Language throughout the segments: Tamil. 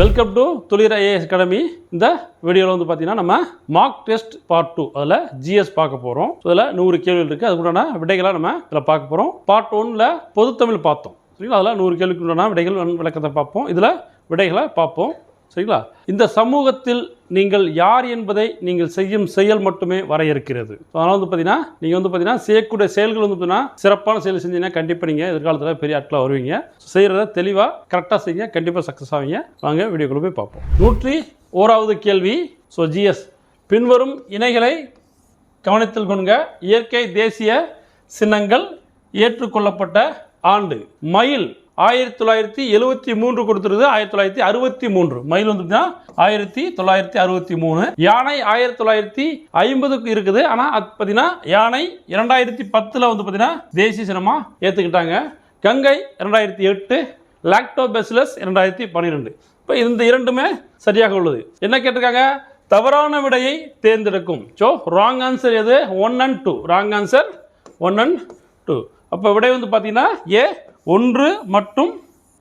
வெல்கம் டு துளிர் ஐஏஎஸ் அகாடமி. இந்த வீடியோவில் வந்து பார்த்தீங்கன்னா நம்ம மார்க் டெஸ்ட் பார்ட் 2 அதில் ஜிஎஸ் பார்க்க போகிறோம். இதில் 100 கேள்விகள் இருக்குது. அதுக்குண்டான விடைகளை நம்ம இதில் பார்க்க போகிறோம். பார்ட் 1ல் பொதுத்தமிழ் பார்த்தோம். சரிங்களா? அதில் 100 கேள்விக்கு உண்டான விடைகள் விளக்கத்தை பார்ப்போம். இதில் விடைகளை பார்ப்போம். சரிங்களா? இந்த சமூகத்தில் நீங்கள் யார் என்பதை நீங்கள் செய்யும் செயல் மட்டுமே வரையறுக்கிறது. அதனால் வந்து பார்த்தீங்கன்னா நீங்கள் வந்து பார்த்தீங்கன்னா செய்யக்கூடிய செயல்கள் வந்து பார்த்தீங்கன்னா சிறப்பான செயல் செஞ்சீங்கன்னா கண்டிப்பாக நீங்கள் எதிர்காலத்தில் பெரிய ஆட்களாக வருவீங்க. செய்கிறத தெளிவாக கரெக்டாக செய்ய கண்டிப்பாக சக்ஸஸ் ஆவீங்க. வாங்க வீடியோக்குள்ள போய் பார்ப்போம். 101வது கேள்வி. ஸோ ஜிஎஸ் பின்வரும் இணைகளை கவனத்தில் கொண்க. இயற்கை தேசிய சின்னங்கள் ஏற்றுக்கொள்ளப்பட்ட ஆண்டு. மயில் 1973 கொடுத்துருது. 1963 மயில் வந்து 1963. யானை 1950 இருக்குது. ஆனால் அது பார்த்தீங்கன்னா யானை 2010 வந்து பார்த்தீங்கன்னா தேசிய சின்னமா ஏற்றுக்கிட்டாங்க. கங்கை 2008, லாக்டோபெசிலஸ் 2012. இப்போ இந்த இரண்டுமே சரியாக உள்ளது. என்ன கேட்டிருக்காங்க? தவறான விடையை தேர்ந்தெடுக்கும். ஸோ ராங் ஆன்சர் எது? 1 and 2. Wrong answer 1 and 2. அப்போ விடை வந்து பார்த்தீங்கன்னா ஏ 1 மற்றும்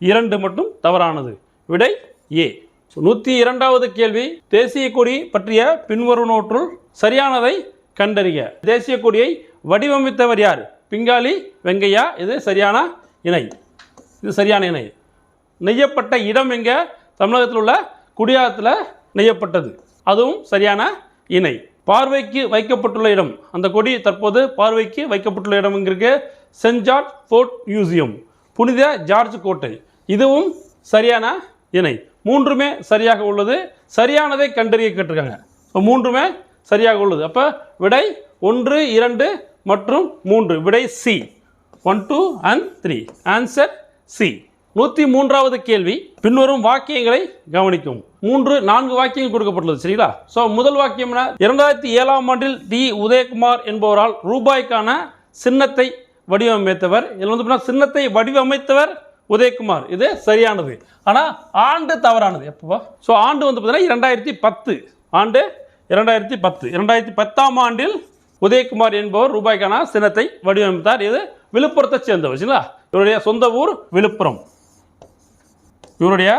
2 மட்டும் தவறானது. விடை ஏ. 102வது கேள்வி. தேசிய கொடி பற்றிய பின்வருவனவற்றுள் சரியானதை கண்டறிய. தேசிய கொடியை வடிவமைத்தவர் யார்? பிங்காலி வெங்கையா. இது சரியான இணை. இது சரியான இணை. நெய்யப்பட்ட இடம் எங்க? தமிழகத்தில் உள்ள குடியாத்தில் நெய்யப்பட்டது. அதுவும் சரியான இணை. பார்வைக்கு வைக்கப்பட்டுள்ள இடம். அந்த கொடி தற்போது பார்வைக்கு வைக்கப்பட்டுள்ள இடம் எங்கிருக்கு? சென்ட் ஜார்ஜ் ஃபோர்ட் மியூசியம், புனித ஜார்ஜ் கோட்டை. இதுவும் சரியான இணை. மூன்றுமே சரியாக உள்ளது. சரியானதை கண்டறிய கேட்டிருக்காங்க. ஸோ மூன்றுமே சரியாக உள்ளது. அப்போ விடை 1, 2 மற்றும் 3. விடை சி. 1, 2 and 3. Answer C. 103வது கேள்வி. பின்வரும் வாக்கியங்களை கவனிக்கும். 4 வாக்கியங்கள் கொடுக்கப்பட்டுள்ளது. சரிங்களா? ஸோ முதல் வாக்கியம் 2007ஆம் ஆண்டில் டி உதயகுமார் என்பவரால் ரூபாய்க்கான சின்னத்தை வடிவமைத்தவர். இதில் வந்து சின்னத்தை வடிவமைத்தவர் உதயகுமார். இது சரியானது. ஆனால் ஆண்டு தவறானது. எப்போ? ஸோ ஆண்டு வந்து பார்த்தீங்கன்னா 2010. ஆண்டு 2010. 2010ஆம் ஆண்டில் உதயகுமார் என்பவர் ரூபாய்க்கான சின்னத்தை வடிவமைத்தார். இது விழுப்புரத்தை சேர்ந்தவர். சரிங்களா? இவருடைய சொந்த ஊர் விழுப்புரம். இவருடைய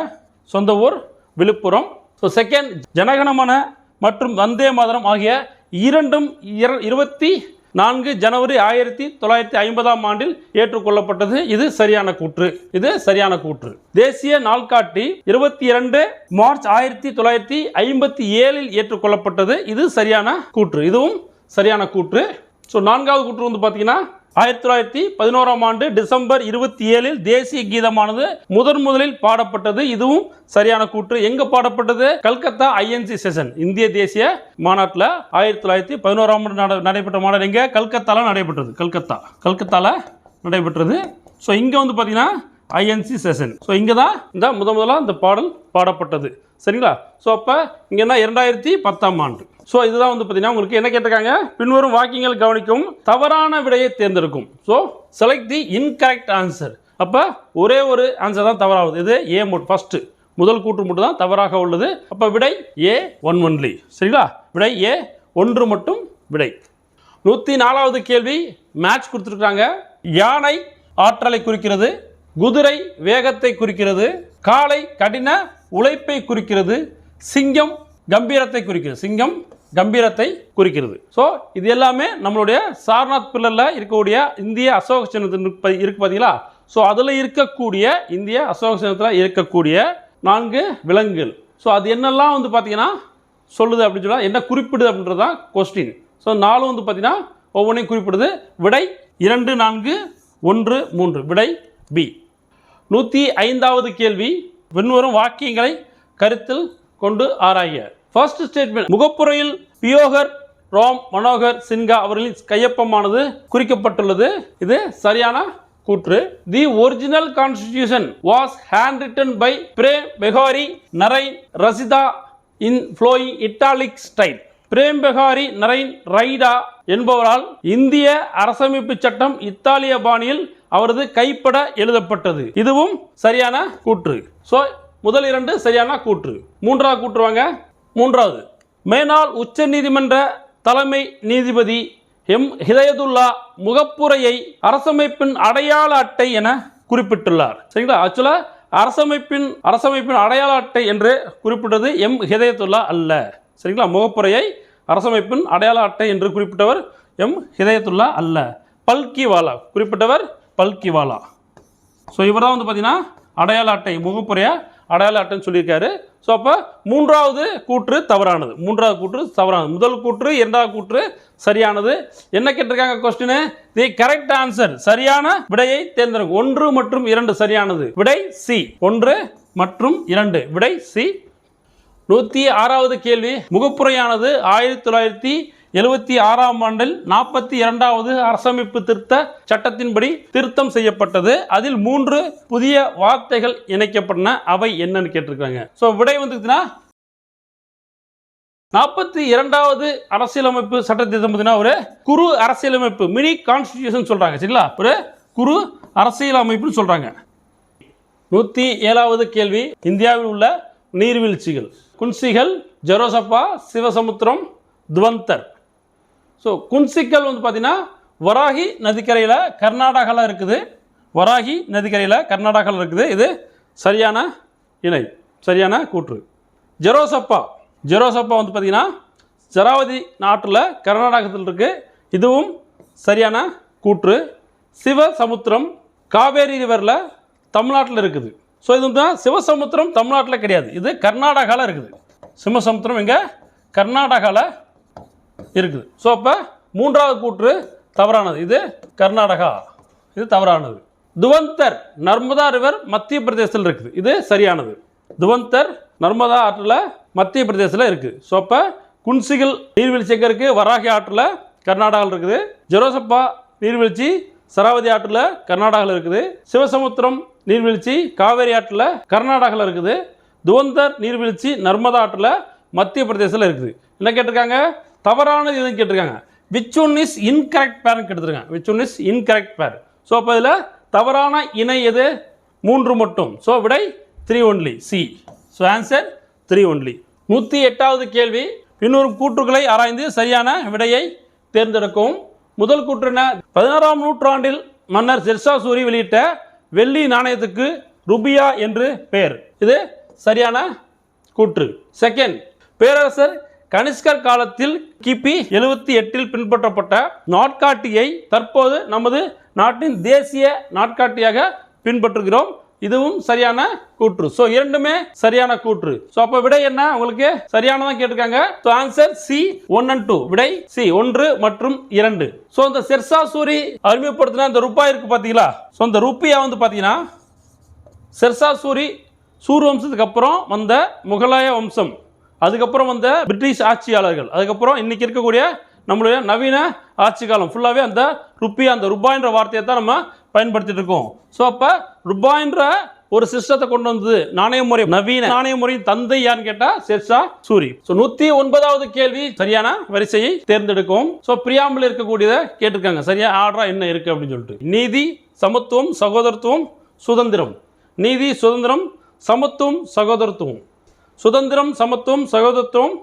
சொந்த ஊர் விழுப்புரம். ஸோ செகண்ட், ஜனகணமன மற்றும் வந்தே மாதரம் ஆகிய இரண்டும் 24 ஜனவரி 1950ஆம் ஆண்டில் ஏற்றுக்கொள்ளப்பட்டது. இது சரியான கூற்று. இது சரியான கூற்று. தேசிய நாள்காட்டி 22 மார்ச் 1957 ஏற்றுக்கொள்ளப்பட்டது. இது சரியான கூற்று. இதுவும் சரியான கூற்று. ஸோ 4வது கூற்று வந்து பார்த்தீங்கன்னா 1911ஆம் ஆண்டு டிசம்பர் 27 தேசிய கீதமானது முதலில் பாடப்பட்டது. இதுவும் சரியான கூற்று. எங்க பாடப்பட்டது? கல்கத்தா ஐஎன்சி செஷன், இந்திய தேசிய மாநாட்டில் 1911ஆம் ஆண்டு நடைபெற்ற மாநாடு எங்க? கல்கத்தால நடைபெற்றது. கல்கத்தால நடைபெற்றது. ஸோ இங்க வந்து பார்த்தீங்கன்னா ஐஎன்சி செஷன். ஸோ இங்கே தான் இந்த முதலாக இந்த பாடல் பாடப்பட்டது. சரிங்களா? ஸோ அப்போ இங்கே என்ன? 2010ஆம் ஆண்டு. ஸோ இதுதான் வந்து பார்த்தீங்கன்னா உங்களுக்கு என்ன கேட்டிருக்காங்க? பின்வரும் வாக்கியங்கள் கவனிக்கும். தவறான விடையை தேர்ந்தெடுக்கும். ஸோ செலக்ட் தி இன்கரெக்ட் ஆன்சர். அப்போ ஒரே ஒரு ஆன்சர் தான் தவறாகுது. இது ஏ ஃபர்ஸ்ட் முதல் கூற்று மட்டும் தான் தவறாக உள்ளது. அப்போ விடை ஏ 1 ஒன்லி. சரிங்களா? விடை ஏ 1 மட்டும் விடை. 104வது கேள்வி. மேட்ச் கொடுத்துருக்காங்க. யானை ஆற்றலை குறிக்கிறது. குதிரை வேகத்தை குறிக்கிறது. காளை கடின உழைப்பை குறிக்கிறது. சிங்கம் கம்பீரத்தை குறிக்கிறது. ஸோ இது எல்லாமே நம்மளுடைய சாரநாத் பில்லரில் இருக்கக்கூடிய இந்திய அசோக சின்னத்தில் இருக்கு பார்த்தீங்களா? ஸோ அதில் இருக்கக்கூடிய இந்திய அசோக சின்னத்தில் இருக்கக்கூடிய 4 விலங்குகள். ஸோ அது என்னெல்லாம் வந்து பார்த்தீங்கன்னா சொல்லுது அப்படின்னு சொன்னால் என்ன குறிப்பிடுது அப்படின்றது தான் கொஸ்டின். ஸோ 4 வந்து பார்த்தீங்கன்னா ஒவ்வொன்றையும் குறிப்பிடுது. விடை 2, 4, 1, 3. விடை பி. 105வது கேள்வி. பின்வரும் வாக்கியங்களை கருத்தில் கொண்டு ஆராய. First statement. முகப்புரையில் பியோகர் ராம் மனோகர் சின்ஹா அவர்களின் கையொப்பமானது குறிக்கப்பட்டுள்ளது. இது சரியான கூற்று. The original constitution was hand written by Prem Behari Narain Raizada in flowing italic style. Prem Behari Narain Raizada என்பவரால் இந்திய அரசமைப்பு சட்டம் இத்தாலிய பாணியில் அவரது கைப்பட எழுதப்பட்டது. இதுவும் சரியான கூற்று. ஸோ முதல் 2 சரியான கூற்று. 3வது கூற்று வாங்க. 3வது, மேனாள் உச்ச நீதிமன்ற தலைமை நீதிபதி எம் ஹிதயதுல்லா முகப்புரையை அரசமைப்பின் அடையாள அட்டை என குறிப்பிட்டுள்ளார். சரிங்களா? ஆக்சுவலா அரசமைப்பின் அடையாள அட்டை என்று குறிப்பிட்டது எம் ஹிதயத்துல்லா அல்ல. சரிங்களா, முகப்புரையை அரசமைப்பின் அடையாள அட்டை என்று குறிப்பிட்டவர் எம் ஹிதயத்துல்லா அல்ல. பல்கிவாலா குறிப்பிட்டவர் பல்கிவாலா. ஸோ இவர் தான் வந்து பார்த்தீங்கன்னா அடையாள அட்டை, முகப்புரையா அடையாள அட்டைன்னு சொல்லியிருக்காரு. ஸோ அப்போ மூன்றாவது கூற்று தவறானது. முதல் கூற்று, இரண்டாவது கூற்று சரியானது. என்ன கேட்டிருக்காங்க கொஸ்டின்? தி கரெக்ட் ஆன்சர், சரியான விடையை தேர்ந்தெடுக்கும். 1 மற்றும் 2 சரியானது. விடை சி. 1 மற்றும் 2 விடை சி. 106வது கேள்வி. முகப்புரையானது 1976ஆம் ஆண்டில் 42வது அரசமைப்பு திருத்த சட்டத்தின்படி திருத்தம் செய்யப்பட்டது. அதில் 3 புதிய வார்த்தைகள் இணைக்கப்பட்டன. அவை என்னன்னு கேட்டிருக்காங்க. ஸோ விடை வந்துச்சுன்னா 42வது அரசியலமைப்பு சட்ட திருத்தம் பார்த்தீங்கன்னா ஒரு குறு அரசியலமைப்பு, மினி கான்ஸ்டிடியூஷன் சொல்றாங்க. சரிங்களா, ஒரு குறு அரசியலமைப்புன்னு சொல்றாங்க. 107வது கேள்வி. இந்தியாவில் உள்ள நீர்வீழ்ச்சிகள்: குன்சிகள், ஜெரோசப்பா, சிவசமுத்திரம், துவந்தர். ஸோ குன்சிக்கல் வந்து பார்த்தீங்கன்னா வராகி நதிக்கரையில் கர்நாடகாவில் இருக்குது. வராகி நதிக்கரையில் கர்நாடகாவில் இருக்குது. இது சரியான இணை, சரியான கூற்று. ஜெரோசப்பா வந்து பார்த்தீங்கன்னா சராவதி நாட்டில் கர்நாடகத்தில் இருக்குது. இதுவும் சரியான கூற்று. சிவசமுத்திரம் காவேரி ரிவரில் தமிழ்நாட்டில் இருக்குது. ஸோ இது வந்து சிவசமுத்திரம் தமிழ்நாட்டில் கிடையாது, இது கர்நாடகாவில் இருக்குது. சிவசமுத்திரம் எங்கே? கர்நாடகாவில் இருக்குது. ஸோ அப்போ மூன்றாவது கூற்று தவறானது. இது கர்நாடகா, இது தவறானது. துவந்தர் நர்மதா ரிவர் மத்திய பிரதேசத்தில் இருக்குது. இது சரியானது. துவந்தர் நர்மதா ஆற்றில் மத்திய பிரதேசத்தில் இருக்குது. ஸோ அப்போ குன்சிகள் நீர்வீழ்ச்சி எங்கே இருக்குது? வராகி ஆற்றில் கர்நாடகாவில் இருக்குது. ஜெரோசப்பா நீர்வீழ்ச்சி சராவதி ஆற்றில் கர்நாடகாவில் இருக்குது. சிவசமுத்திரம் நீர்வீழ்ச்சி காவேரி ஆற்றில் கர்நாடகாவில் இருக்குது. துவந்தர் நீர்வீழ்ச்சி நர்மதா ஆற்றில் மத்திய பிரதேசத்தில் இருக்குது. என்ன கேட்டிருக்காங்க? தவறானது எதுன்னு கேட்டிருக்காங்க. விச் ஒன் இஸ் இன்கரெக்ட் பேர்னு கேட்டிருக்காங்க. விச் ஒன் இஸ் இன்கரெக்ட் பேர். ஸோ அப்போ இதில் தவறான இணை எது? 3 மட்டும். ஸோ விடை 3 only, C. So answer 3 only. 108வது கேள்வி. பின்வரும் கூற்றுக்களை ஆராய்ந்து சரியான விடையை தேர்ந்தெடுக்கவும். முதல் கூற்று என்ன? 16ஆம் நூற்றாண்டில் மன்னர் ஷெர்ஷா சூரி வெளியிட்ட வெள்ளி நாணயத்துக்கு ருபியா என்று பெயர். இது சரியான கூற்று. செகண்ட், பேரரசர் கனிஷ்கர் காலத்தில் கிபி 78இல் பின்பற்றப்பட்ட நாட்காட்டியை தற்போது நமது நாட்டின் தேசிய நாட்காட்டியாக பின்பற்றுகிறோம். இதுவும் சரியான கூற்று. ஸோ இரண்டுமே சரியான கூற்று. ஸோ அப்போ விடை என்ன? உங்களுக்கு சரியானதான் கேட்டிருக்காங்க. So answer C 1 and 2. விடை சி 1 மற்றும் 2. ஸோ இந்த ஷெர்ஷா சூரி அறிமுகப்படுத்தின இந்த ரூபாய் இருக்கு பார்த்தீங்களா? ஸோ இந்த ரூபியா வந்து பார்த்தீங்கன்னா ஷெர்ஷா சூரி சூர் வம்சத்துக்கு அப்புறம் வந்த முகலாய வம்சம், அதுக்கப்புறம் வந்த பிரிட்டிஷ் ஆட்சியாளர்கள், அதுக்கப்புறம் இன்னைக்கு இருக்கக்கூடிய நம்மளுடைய நவீன ஆட்சி காலம் ஃபுல்லாகவே அந்த ருப்பியா, அந்த ரூபாய்ன்ற வார்த்தையை தான் நம்ம பயன்படுத்திட்டு இருக்கோம். ஸோ அப்போ ரூபாய்ன்ற ஒரு சிஸ்டத்தை கொண்டு வந்தது நாணய முறை, நவீன நாணய முறையின் தந்தை யான்னு கேட்டால் ஷெர்ஷா சூரி. ஸோ 109வது கேள்வி சரியான வரிசையை தேர்ந்தெடுக்கும். ஸோ பிரியாம்பிள் இருக்கக்கூடியதை கேட்டிருக்காங்க. சரியா ஆர்டரா என்ன இருக்கு அப்படின்னு சொல்லிட்டு. நீதி, சமத்துவம், சகோதரத்துவம், சுதந்திரம். நீதி, சுதந்திரம், சமத்துவம், சகோதரத்துவம். சுதந்திரம், சமத்துவம், சகோதரத்துவம்,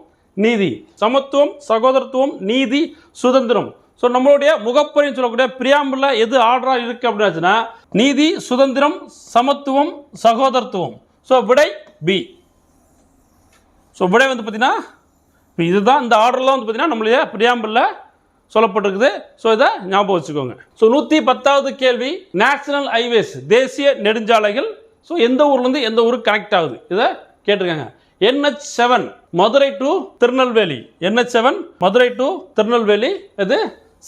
நீதி. சமத்துவம், சகோதரத்துவம், நீதி, சுதந்திரம். ஸோ நம்மளுடைய முகப்புரைன்னு சொல்லக்கூடிய பிரியாம்பிள் எது ஆர்டராக இருக்குது அப்படின்னாச்சுன்னா நீதி, சுதந்திரம், சமத்துவம், சகோதரத்துவம். ஸோ விடை பி. ஸோ விடை வந்து பார்த்தீங்கன்னா இதுதான் இந்த ஆர்டர்லாம் வந்து பார்த்தீங்கன்னா நம்மளுடைய பிரியாம்பிளில் சொல்லப்பட்டிருக்குது. ஸோ இதை ஞாபகம் வச்சுக்கோங்க. ஸோ 110வது கேள்வி. நேஷனல் ஹைவேஸ் தேசிய நெடுஞ்சாலைகள் ஸோ எந்த ஊர்லேருந்து எந்த ஊருக்கு கனெக்ட் ஆகுது இதை கேட்டிருக்காங்க. NH7 Madurai to Tirunelveli. NH7 Madurai to Tirunelveli இது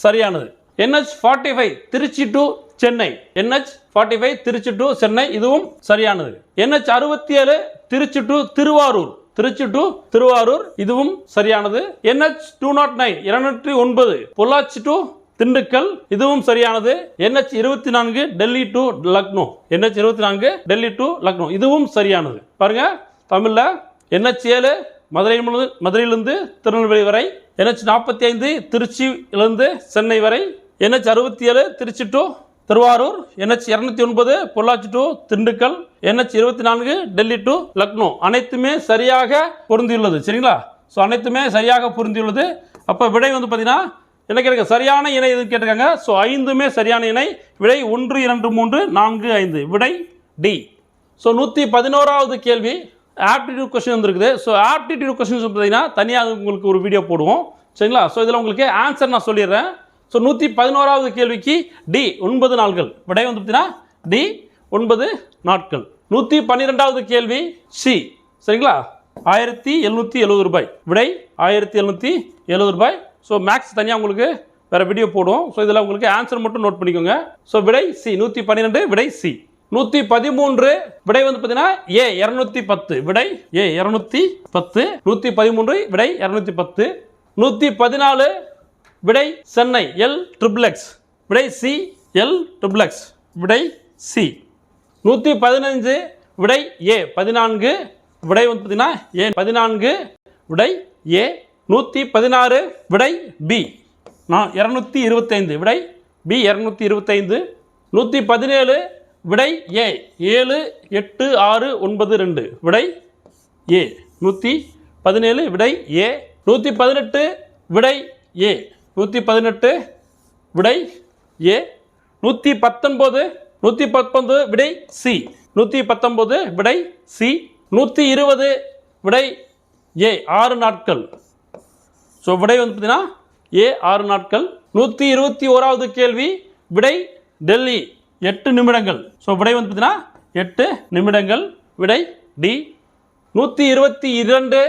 சரியானது. NH45 Trichy to Chennai. NH45 Trichy to Chennai இதுவும் சரியானது. NH67 Trichy to Tiruvarur. Trichy to Tiruvarur இதுவும் சரியானது. NH209 209 பொள்ளாச்சி டு திண்டுக்கல் இதுவும் சரியானது. NH24 Delhi to Lucknow. NH24 Delhi to Lucknow இதுவும் சரியானது. பாருங்க தமிழ்ல NH7 மதுரையிலிருந்து திருநெல்வேலி வரை. NH45 திருச்சியிலிருந்து சென்னை வரை. NH67 Trichy to Tiruvarur. NH209 Pollachi to Dindigul. NH24 Delhi to Lucknow. அனைத்துமே சரியாக பொருந்தியுள்ளது. சரிங்களா? ஸோ அனைத்துமே சரியாக பொருந்தியுள்ளது. அப்போ விடை வந்து பார்த்தீங்கன்னா என்ன கேட்க சரியான இணை எதுன்னு கேட்டிருக்காங்க. ஸோ 5மே சரியான இணை. விடை 1, 2, 3, 4, 5. விடை டி. ஸோ 111வது கேள்வி ஆப்டிடியூட் கொஸ்டின் வந்துருக்குது. ஸோ ஆப்டிடியூட் கொஸ்டின்ஸ் பார்த்தீங்கன்னா தனியாக உங்களுக்கு ஒரு வீடியோ போடுவோம் சரிங்களா. ஸோ இதில் உங்களுக்கு ஆன்சர் நான் சொல்லிடுறேன். ஸோ 111வது கேள்விக்கு டி 9 நாட்கள் விடை வந்து பார்த்தீங்கன்னா டி 9 நாட்கள். 112வது கேள்வி சி சரிங்களா 1770 ரூபாய் விடை 1770 ரூபாய். ஸோ மேக்ஸ் தனியாக உங்களுக்கு வேறு வீடியோ போடுவோம். ஸோ இதில் உங்களுக்கு ஆன்சர் மட்டும் நோட் பண்ணிக்கோங்க. ஸோ விடை சி 112 விடை சி. 113 விடை வந்து பார்த்தீங்கன்னா ஏ 210 விடை ஏ 210 113 விடை 210. 114 விடை சென்னை எல் ட்ரிபிள் எக்ஸ் விடை சி எல் ட்ரிபிள் எக்ஸ் விடை சி. 115 விடை ஏ 14 விடை வந்து பார்த்தீங்கன்னா ஏ 14 விடை ஏ. 116 விடை பி 225 விடை பி 225. 117 விடை ஏ 7 8 6 9 2 விடை ஏ 117 விடை ஏ. 118 விடை ஏ 118 விடை ஏ. 119 விடை சி 119 விடை சி. 120 விடை ஏ 6 நாட்கள். ஸோ விடை வந்து பார்த்தீங்கன்னா ஏ 6 நாட்கள். 121வது கேள்வி விடை டெல்லி 8 நிமிடங்கள். ஸோ விடை வந்து பார்த்தீங்கன்னா 8 நிமிடங்கள் விடை டி. 122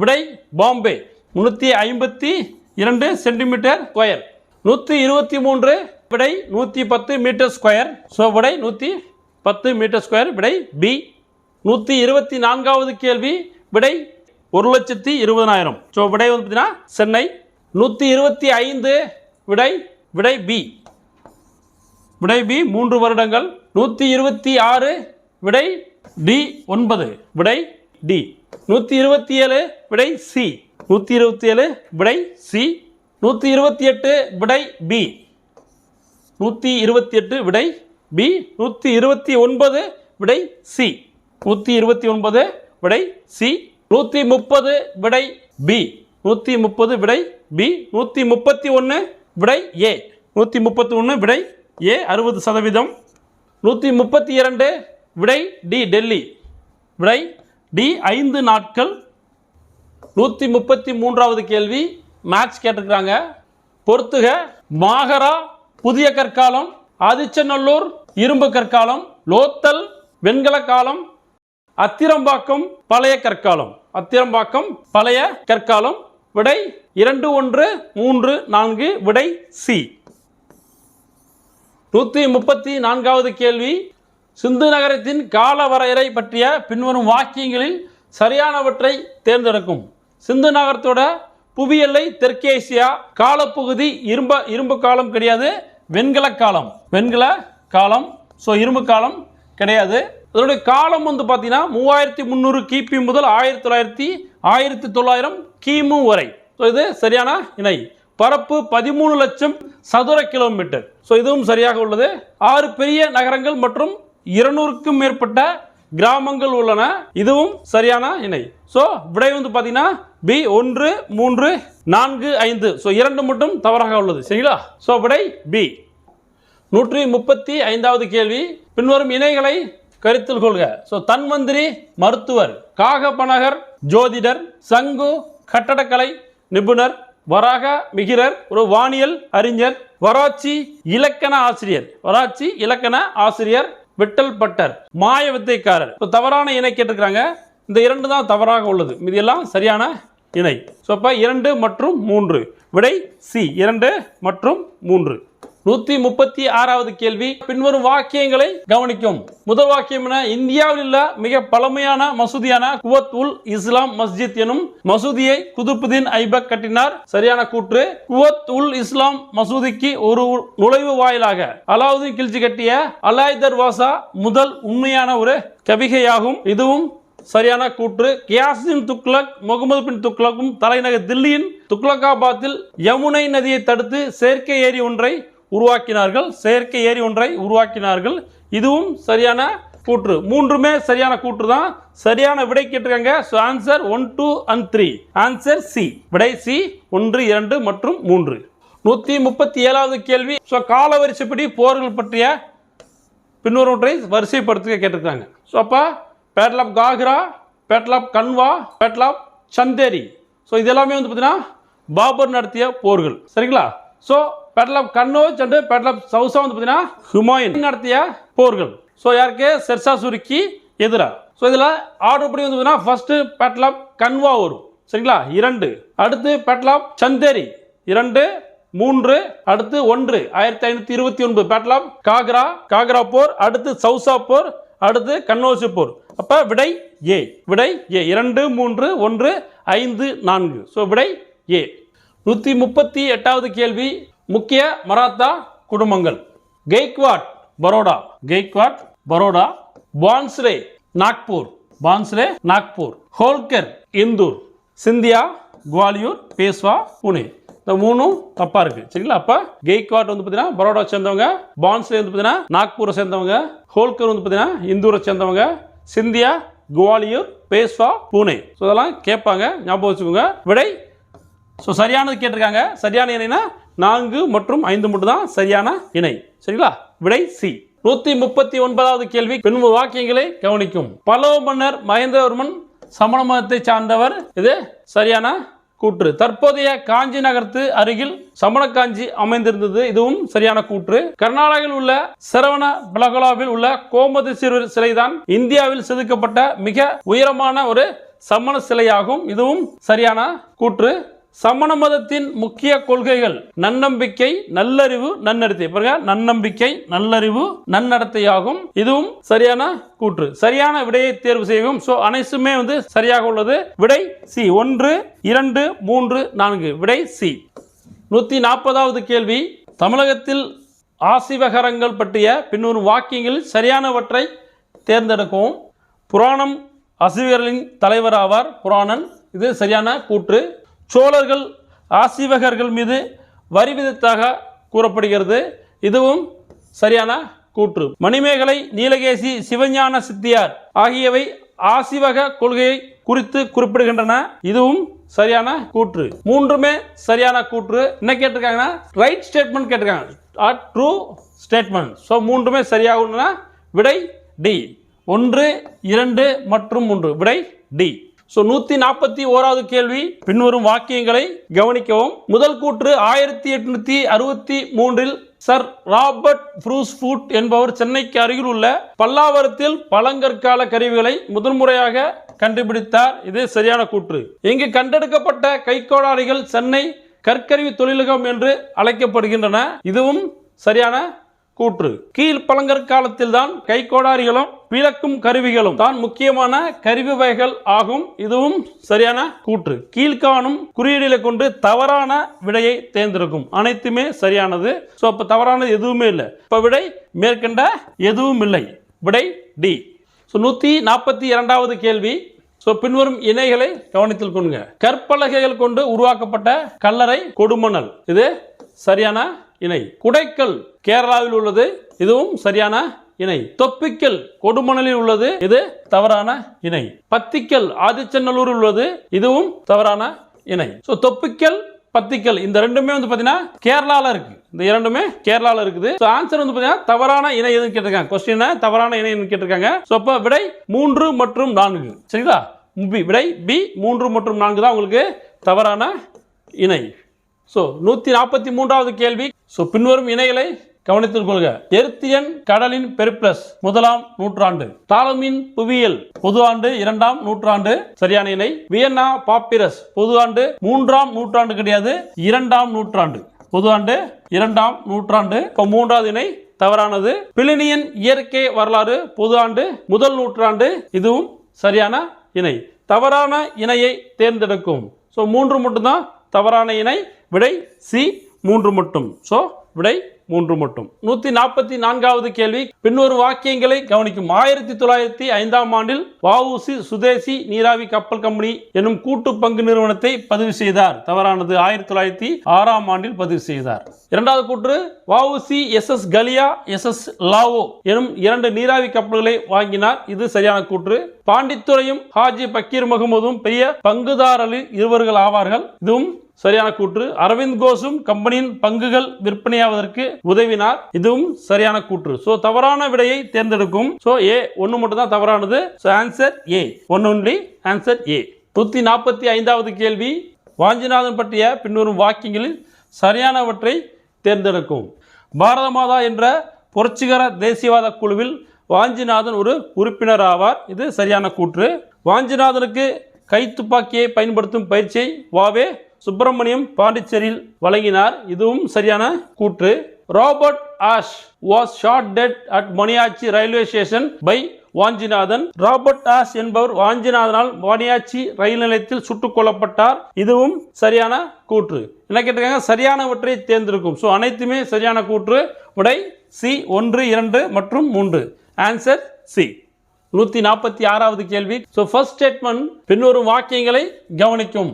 விடை பாம்பே 352 சென்டிமீட்டர் ஸ்கொயர். 123 விடை 110 மீட்டர் ஸ்கொயர். ஸோ விடை 110 மீட்டர் ஸ்கொயர் விடை பி. 124வது கேள்வி விடை 1,20,000. ஸோ விடை வந்து பார்த்தீங்கன்னா சென்னை. 125 விடை விடை பி விடை பி 3 வருடங்கள். 126 விடை டி 9 விடை டி. 127 விடை சி 127 விடை சி. 128 விடை பி 128 விடை பி. 129 விடை சி 129 விடை சி. 130 விடை பி 130 விடை பி. 131 விடை ஏ 131 விடை ஏ 60%. 132 விடை டி டெல்லி விடை டி 5 நாட்கள். 133வது கேள்வி மேட்ச் கேட்டிருக்கிறாங்க. பொறுத்துக மாகரா புதிய கற்காலம், ஆதிச்சநல்லூர் இரும்பு கற்காலம், லோத்தல் வெண்கல காலம், அத்திரம்பாக்கம் பழைய கற்காலம். அத்திரம்பாக்கம் பழைய கற்காலம் விடை 2 1 3 4 விடை சி. 134வது கேள்வி சிந்து நகரத்தின் கால வரையறை பற்றிய பின்வரும் வாக்கியங்களில் சரியானவற்றை தேர்ந்தெடுக்கும். சிந்து நகரத்தோட புவியெல்லை தெற்கேசியா, காலப்பகுதி இரும்பு காலம் கிடையாது, வெண்கல காலம் வெண்கல காலம். ஸோ இரும்பு காலம் கிடையாது. அதனுடைய காலம் வந்து பார்த்தீங்கன்னா 3300 கிபி முதல் 1900 கிமு வரை. ஸோ இது சரியான இணை. பரப்பு 13 லட்சம் சதுர கிலோமீட்டர். ஸோ இதுவும் சரியாக உள்ளது. 6 பெரிய நகரங்கள் மற்றும் 200க்கும் மேற்பட்ட கிராமங்கள் உள்ளன. இதுவும் சரியான இணை. ஸோ விடை வந்து பார்த்தீங்கன்னா பி 1 3 4 5. ஸோ 2 மட்டும் தவறாக உள்ளது சரிங்களா. ஸோ விடை பி. 135வது கேள்வி பின்வரும் இணைகளை கருத்தில் கொள்க. ஸோ தன்வந்திரி மருத்துவர், காகபனகர் ஜோதிடர், சங்கு கட்டடக்கலை நிபுணர், வராக மிகிரர் ஒரு வானியல் அறிஞர், வராச்சி இலக்கண ஆசிரியர், விட்டல் பட்டர் மாய வித்தைக்காரர். தவறான இணை கேட்டிருக்கிறாங்க. இந்த 2 தான் தவறாக உள்ளது, மீதியெல்லாம் சரியான இணை. ஸோ அப்போ 2 மற்றும் 3 விடை சி 2 மற்றும் 3. 136வது கேள்வி பின்வரும் வாக்கியங்களை கவனிக்கும். முதல் வாக்கியம் என இந்தியாவில் உள்ள மிக பழமையான மசூதியான குவத் உல் இஸ்லாம் மஸ்ஜித் எனும் மசூதியை குதுப்புதீன் ஐபக் கட்டினார். சரியான கூற்று. குவத் உல் இஸ்லாம் மசூதிக்கு ஒரு நுழைவு வாயிலாக அலாவுதீன் கில்ஜி கட்டிய அலாய் தர்வாசா முதல் உண்மையான ஒரு கவிகையாகும். இதுவும் சரியான கூற்று. கியாசுதீன் துக்ளக் முகமது பின் துக்ளக்கும் தலைநகர் தில்லியின் துக்ளகாபாத்தில் யமுனை நதியை தடுத்து செயற்கை ஏரி ஒன்றை உருவாக்கினார்கள். இதுவும் சரியான கூற்று. 3மே சரியான கூற்று தான். சரியான விடை கேட்டிருக்காங்க. So answer 1 2 and 3. Answer C விடை சி 1 2 மற்றும் 3. 137வது கேள்வி ஸோ காலவரிசைப்படி போர்கள் பற்றிய பின்வருவற்றை வரிசைப்படுத்த கேட்டிருக்காங்க. ஸோ அப்போ battle of Ghaghra, battle of Khanwa, battle of Chanderi. So இது எல்லாமே வந்து பார்த்தீங்கன்னா பாபர் நடத்திய போர்கள். சரிங்களா? So battle of Kannauj and battle of Chausa வந்து பார்த்தீங்கன்னா ஹுமாயூன் நடத்திய போர்கள். ஸோ யாருக்கு? ஷெர்ஷா சூரிக்கு எதிராக. ஸோ இதில் ஆர்டர் படி வந்து பார்த்தீங்கன்னா ஃபர்ஸ்ட் பேட்டில் ஆஃப் கன்வா வரும். சரிங்களா? 2. அடுத்து பேட்டில் ஆஃப் சந்தேரி 2, 3, அடுத்து 1 1529 பேட்டில் ஆஃப் காக்ரா போர், அடுத்து சௌசா போர், அடுத்து கன்னோஜ் போர். அப்ப விடை ஏ. விடை ஏ. 2, 3, 1, 5, 4. ஸோ விடை ஏ. 138வது கேள்வி, முக்கிய மராத்தா குடும்பங்கள். கெய்க்வாட் பரோடா, பான்ஸ்லே நாக்பூர், ஹோல்கர் இந்தூர், சிந்தியா குவாலியூர், பேஷ்வா புனே. இந்த 3ம் தப்பா இருக்கு. சரிங்களா? அப்ப கெய்க்வாட் வந்து பார்த்தீங்கன்னா பரோடா சேர்ந்தவங்க, பான்ஸ்லே வந்து பார்த்தீங்கன்னா நாக்பூரை சேர்ந்தவங்க, ஹோல்கர் வந்து பார்த்தீங்கன்னா இந்தூரை சேர்ந்தவங்க, சிந்தியா குவாலியூர், பேஷ்வா புனே. ஸோ இதெல்லாம் கேட்பாங்க, ஞாபகம் வச்சுக்கோங்க. விடை ஸோ சரியானது கேட்டிருக்காங்க. சரியான இணைனா 4 மற்றும் 5 மட்டும் தான் சரியான இணை. சரிங்களா? விடை சி. 139வது கேள்வி, பின்பு வாக்கியங்களை கவனிக்கும். பல்லவ மன்னர் மகேந்திரவர்மன் சமண மதத்தை சார்ந்தவர். இது சரியான கூற்று. தற்போதைய காஞ்சி நகரத்து அருகில் சமண காஞ்சி அமைந்திருந்தது. இதுவும் சரியான கூற்று. கர்நாடகாவில் உள்ள சரவண பெலகோலாவில் உள்ள கோமதி சிறுவர் சிலைதான் இந்தியாவில் செதுக்கப்பட்ட மிக உயரமான ஒரு சமண சிலையாகும். இதுவும் சரியான கூற்று. சமண மதத்தின் முக்கிய கொள்கைகள் நன்னம்பிக்கை, நல்லறிவு, நன்னடத்தை. பாருங்க, நன்னம்பிக்கை, நல்லறிவு, நன்னடத்தையாகும். இதுவும் சரியான கூற்று. சரியான விடையை தேர்வு செய்யவும். ஸோ அனைத்துமே வந்து சரியாக உள்ளது. விடை சி. 1, 2, 3, 4. விடை சி. 140வது கேள்வி, தமிழகத்தில் ஆசிவகரங்கள் பற்றிய பின்வரும் வாக்கியங்களில் சரியானவற்றை தேர்ந்தெடுக்கவும். புராணம் அசிவகர்களின் தலைவர் ஆவார் புராணன். இது சரியான கூற்று. சோழர்கள் ஆசிவகர்கள் மீது வரி விதித்தாக கூறப்படுகிறது. இதுவும் சரியான கூற்று. மணிமேகலை, நீலகேசி, சிவஞான சித்தியார் ஆகியவை ஆசிவக கொள்கையை குறித்து குறிப்பிடுகின்றன. இதுவும் சரியான கூற்று. 3மே சரியான கூற்று. என்ன கேட்டிருக்காங்கன்னா ரைட் ஸ்டேட்மெண்ட் கேட்டிருக்காங்க, ட்ரூ ஸ்டேட்மெண்ட். ஸோ 3மே சரியாக உள்ளன. விடை டி. 1, 2 மற்றும் 3. விடை டி. ஸோ 141வது கேள்வி, பின்வரும் வாக்கியங்களை கவனிக்கவும். முதல் கூற்று 1863 சர் ராபர்ட் ப்ரூஸ்ஃபுட் என்பவர் சென்னைக்கு அருகில் உள்ள பல்லாவரத்தில் பழங்கற்கால கருவிகளை முதன்முறையாக கண்டுபிடித்தார். இது சரியான கூற்று. இங்கு கண்டெடுக்கப்பட்ட கைக்கோடாரிகள் சென்னை கற்கருவி தொழிலகம் என்று அழைக்கப்படுகின்றன. இதுவும் சரியான கூற்று. கீழ் பழங்கற்காலத்தில் தான் கைக்கோடாரிகளும் பிளக்கும் கருவிகளும் தான் முக்கியமான கருவி வகைகள் ஆகும். இதுவும் சரியான கூற்று. கீழ்காணும் குறியீடுகளை கொண்டு தவறான விடையை தேர்ந்தெடுக்கும். அனைத்துமே சரியானது. ஸோ அப்போ தவறானது எதுவுமே இல்லை. இப்போ விடை மேற்கண்ட எதுவும் இல்லை. விடை டி. ஸோ 142வது கேள்வி, ஸோ பின்வரும் இணைகளை கவனித்துக் கொள்ளுங்க. கற்பலகைகள் கொண்டு உருவாக்கப்பட்ட கல்லறை கொடுமணல். இது சரியான இணை. குடைக்கல் கேரளாவில் உள்ளது. இதுவும் சரியான இணை. தொப்பிக்கல் கொடுமணலில் உள்ளது. இது தவறான இணை. பத்திக்கல் ஆதிச்சநல்லூரில் உள்ளது. இதுவும் தவறான இணை. ஸோ தொப்பிக்கல், பத்திக்கல் இந்த ரெண்டுமே வந்து பார்த்தீங்கன்னா கேரளாவில் இருக்கு. இந்த இரண்டுமே கேரளாவில் இருக்குது. ஸோ ஆன்சர் வந்து பார்த்தீங்கன்னா தவறான இணை எதுன்னு கேட்டிருக்காங்க. கொஸ்டின் தவறான இணை கேட்டிருக்காங்க. ஸோ அப்போ விடை 3 மற்றும் 4. சரிங்களா? விடை பி. 3 மற்றும் 4 தான் உங்களுக்கு தவறான இணை. ஸோ 143வது கேள்வி, ஸோ பின்வரும் இணைகளை கவனித்துக் கொள்க. எர்த்தியன் கடலின் பெரிப்ளஸ் 1ஆம் நூற்றாண்டு. டாலமின் புவியியல் பொது ஆண்டு 2ஆம் நூற்றாண்டு. சரியான இணை. வியன்னா பாப்பிரஸ் பொது ஆண்டு 3ஆம் நூற்றாண்டு கிடையாது, 2ஆம் நூற்றாண்டு. பொது ஆண்டு 2ஆம் நூற்றாண்டு. இப்போ 3வது இணை தவறானது. பிளினியன் இயற்கை வரலாறு பொது ஆண்டு 1 நூற்றாண்டு. இதுவும் சரியான இணை. தவறான இணையை தேர்ந்தெடுக்கும். ஸோ 3 மட்டும்தான் தவறான இணை. விடை சி. 3 மட்டும். ஸோ விடை 3 மட்டும். 144வது கேள்வி, பின்னொரு வாக்கியங்களை கவனிக்கும். 1905ஆம் ஆண்டில் வ.உ.சி. சுதேசி நீராவி கப்பல் கம்பெனி எனும் கூட்டு பங்கு நிறுவனத்தை பதிவு செய்தார். தவறானது. 1906ஆம் ஆண்டில் பதிவு செய்தார். இரண்டாவது கூற்று, V.O.C.. SS. Kalia, SS. Lao எனும் 2 நீராவி கப்பல்களை வாங்கினார். இது சரியான கூற்று. பாண்டித்துறையும் ஹாஜி பக்கீர் முகமதும் பெரிய பங்குதாரரில் இருவர்கள் ஆவார்கள். இதுவும் சரியான கூற்று. அரவிந்த் கோஷும் கம்பெனியின் பங்குகள் விற்பனையாவதற்கு உதவினார். இதுவும் சரியான கூற்று. சோ தவறான விடையை தேர்ந்தெடுக்கும். சோ ஏ ஒன்னு மட்டும் தான் தவறானது. So answer A, one only answer A. 145வது கேள்வி, வாஞ்சிநாதன் பற்றிய பின்வரும் வாக்கியங்களில் சரியானவற்றை தேர்ந்தெடுக்கும். பாரத மாதா என்ற புரட்சிகர தேசியவாத குழுவில் வாஞ்சிநாதன் ஒரு உறுப்பினர் ஆவார். இது சரியான கூற்று. வாஞ்சிநாதனுக்கு கைத்துப்பாக்கியை பயன்படுத்தும் பயிற்சியை வாவே சுப்பிரமணியம் பாண்டிச்சேரியில் வழங்கினார். இதுவும் சரியான கூற்று. Robert Ashe was shot dead at Maniyachi railway station by Vanchinathan. Robert Ashe என்பவர் வாஞ்சிநாதனால் மணியாச்சி ரயில் நிலையத்தில் சுட்டுக் கொல்லப்பட்டார். இதுவும் சரியான கூற்று. என்ன கேட்டிருக்காங்க? சரியானவற்றை தேர்ந்தெடுக்கும். ஸோ அனைத்துமே சரியான கூற்று. விடை சி 1, 2 மற்றும் 3. Answer C. 146வது கேள்வி. ஸோ ஃபர்ஸ்ட் ஸ்டேட்மெண்ட் பின்வரும் வாக்கியங்களை கவனிக்கும்.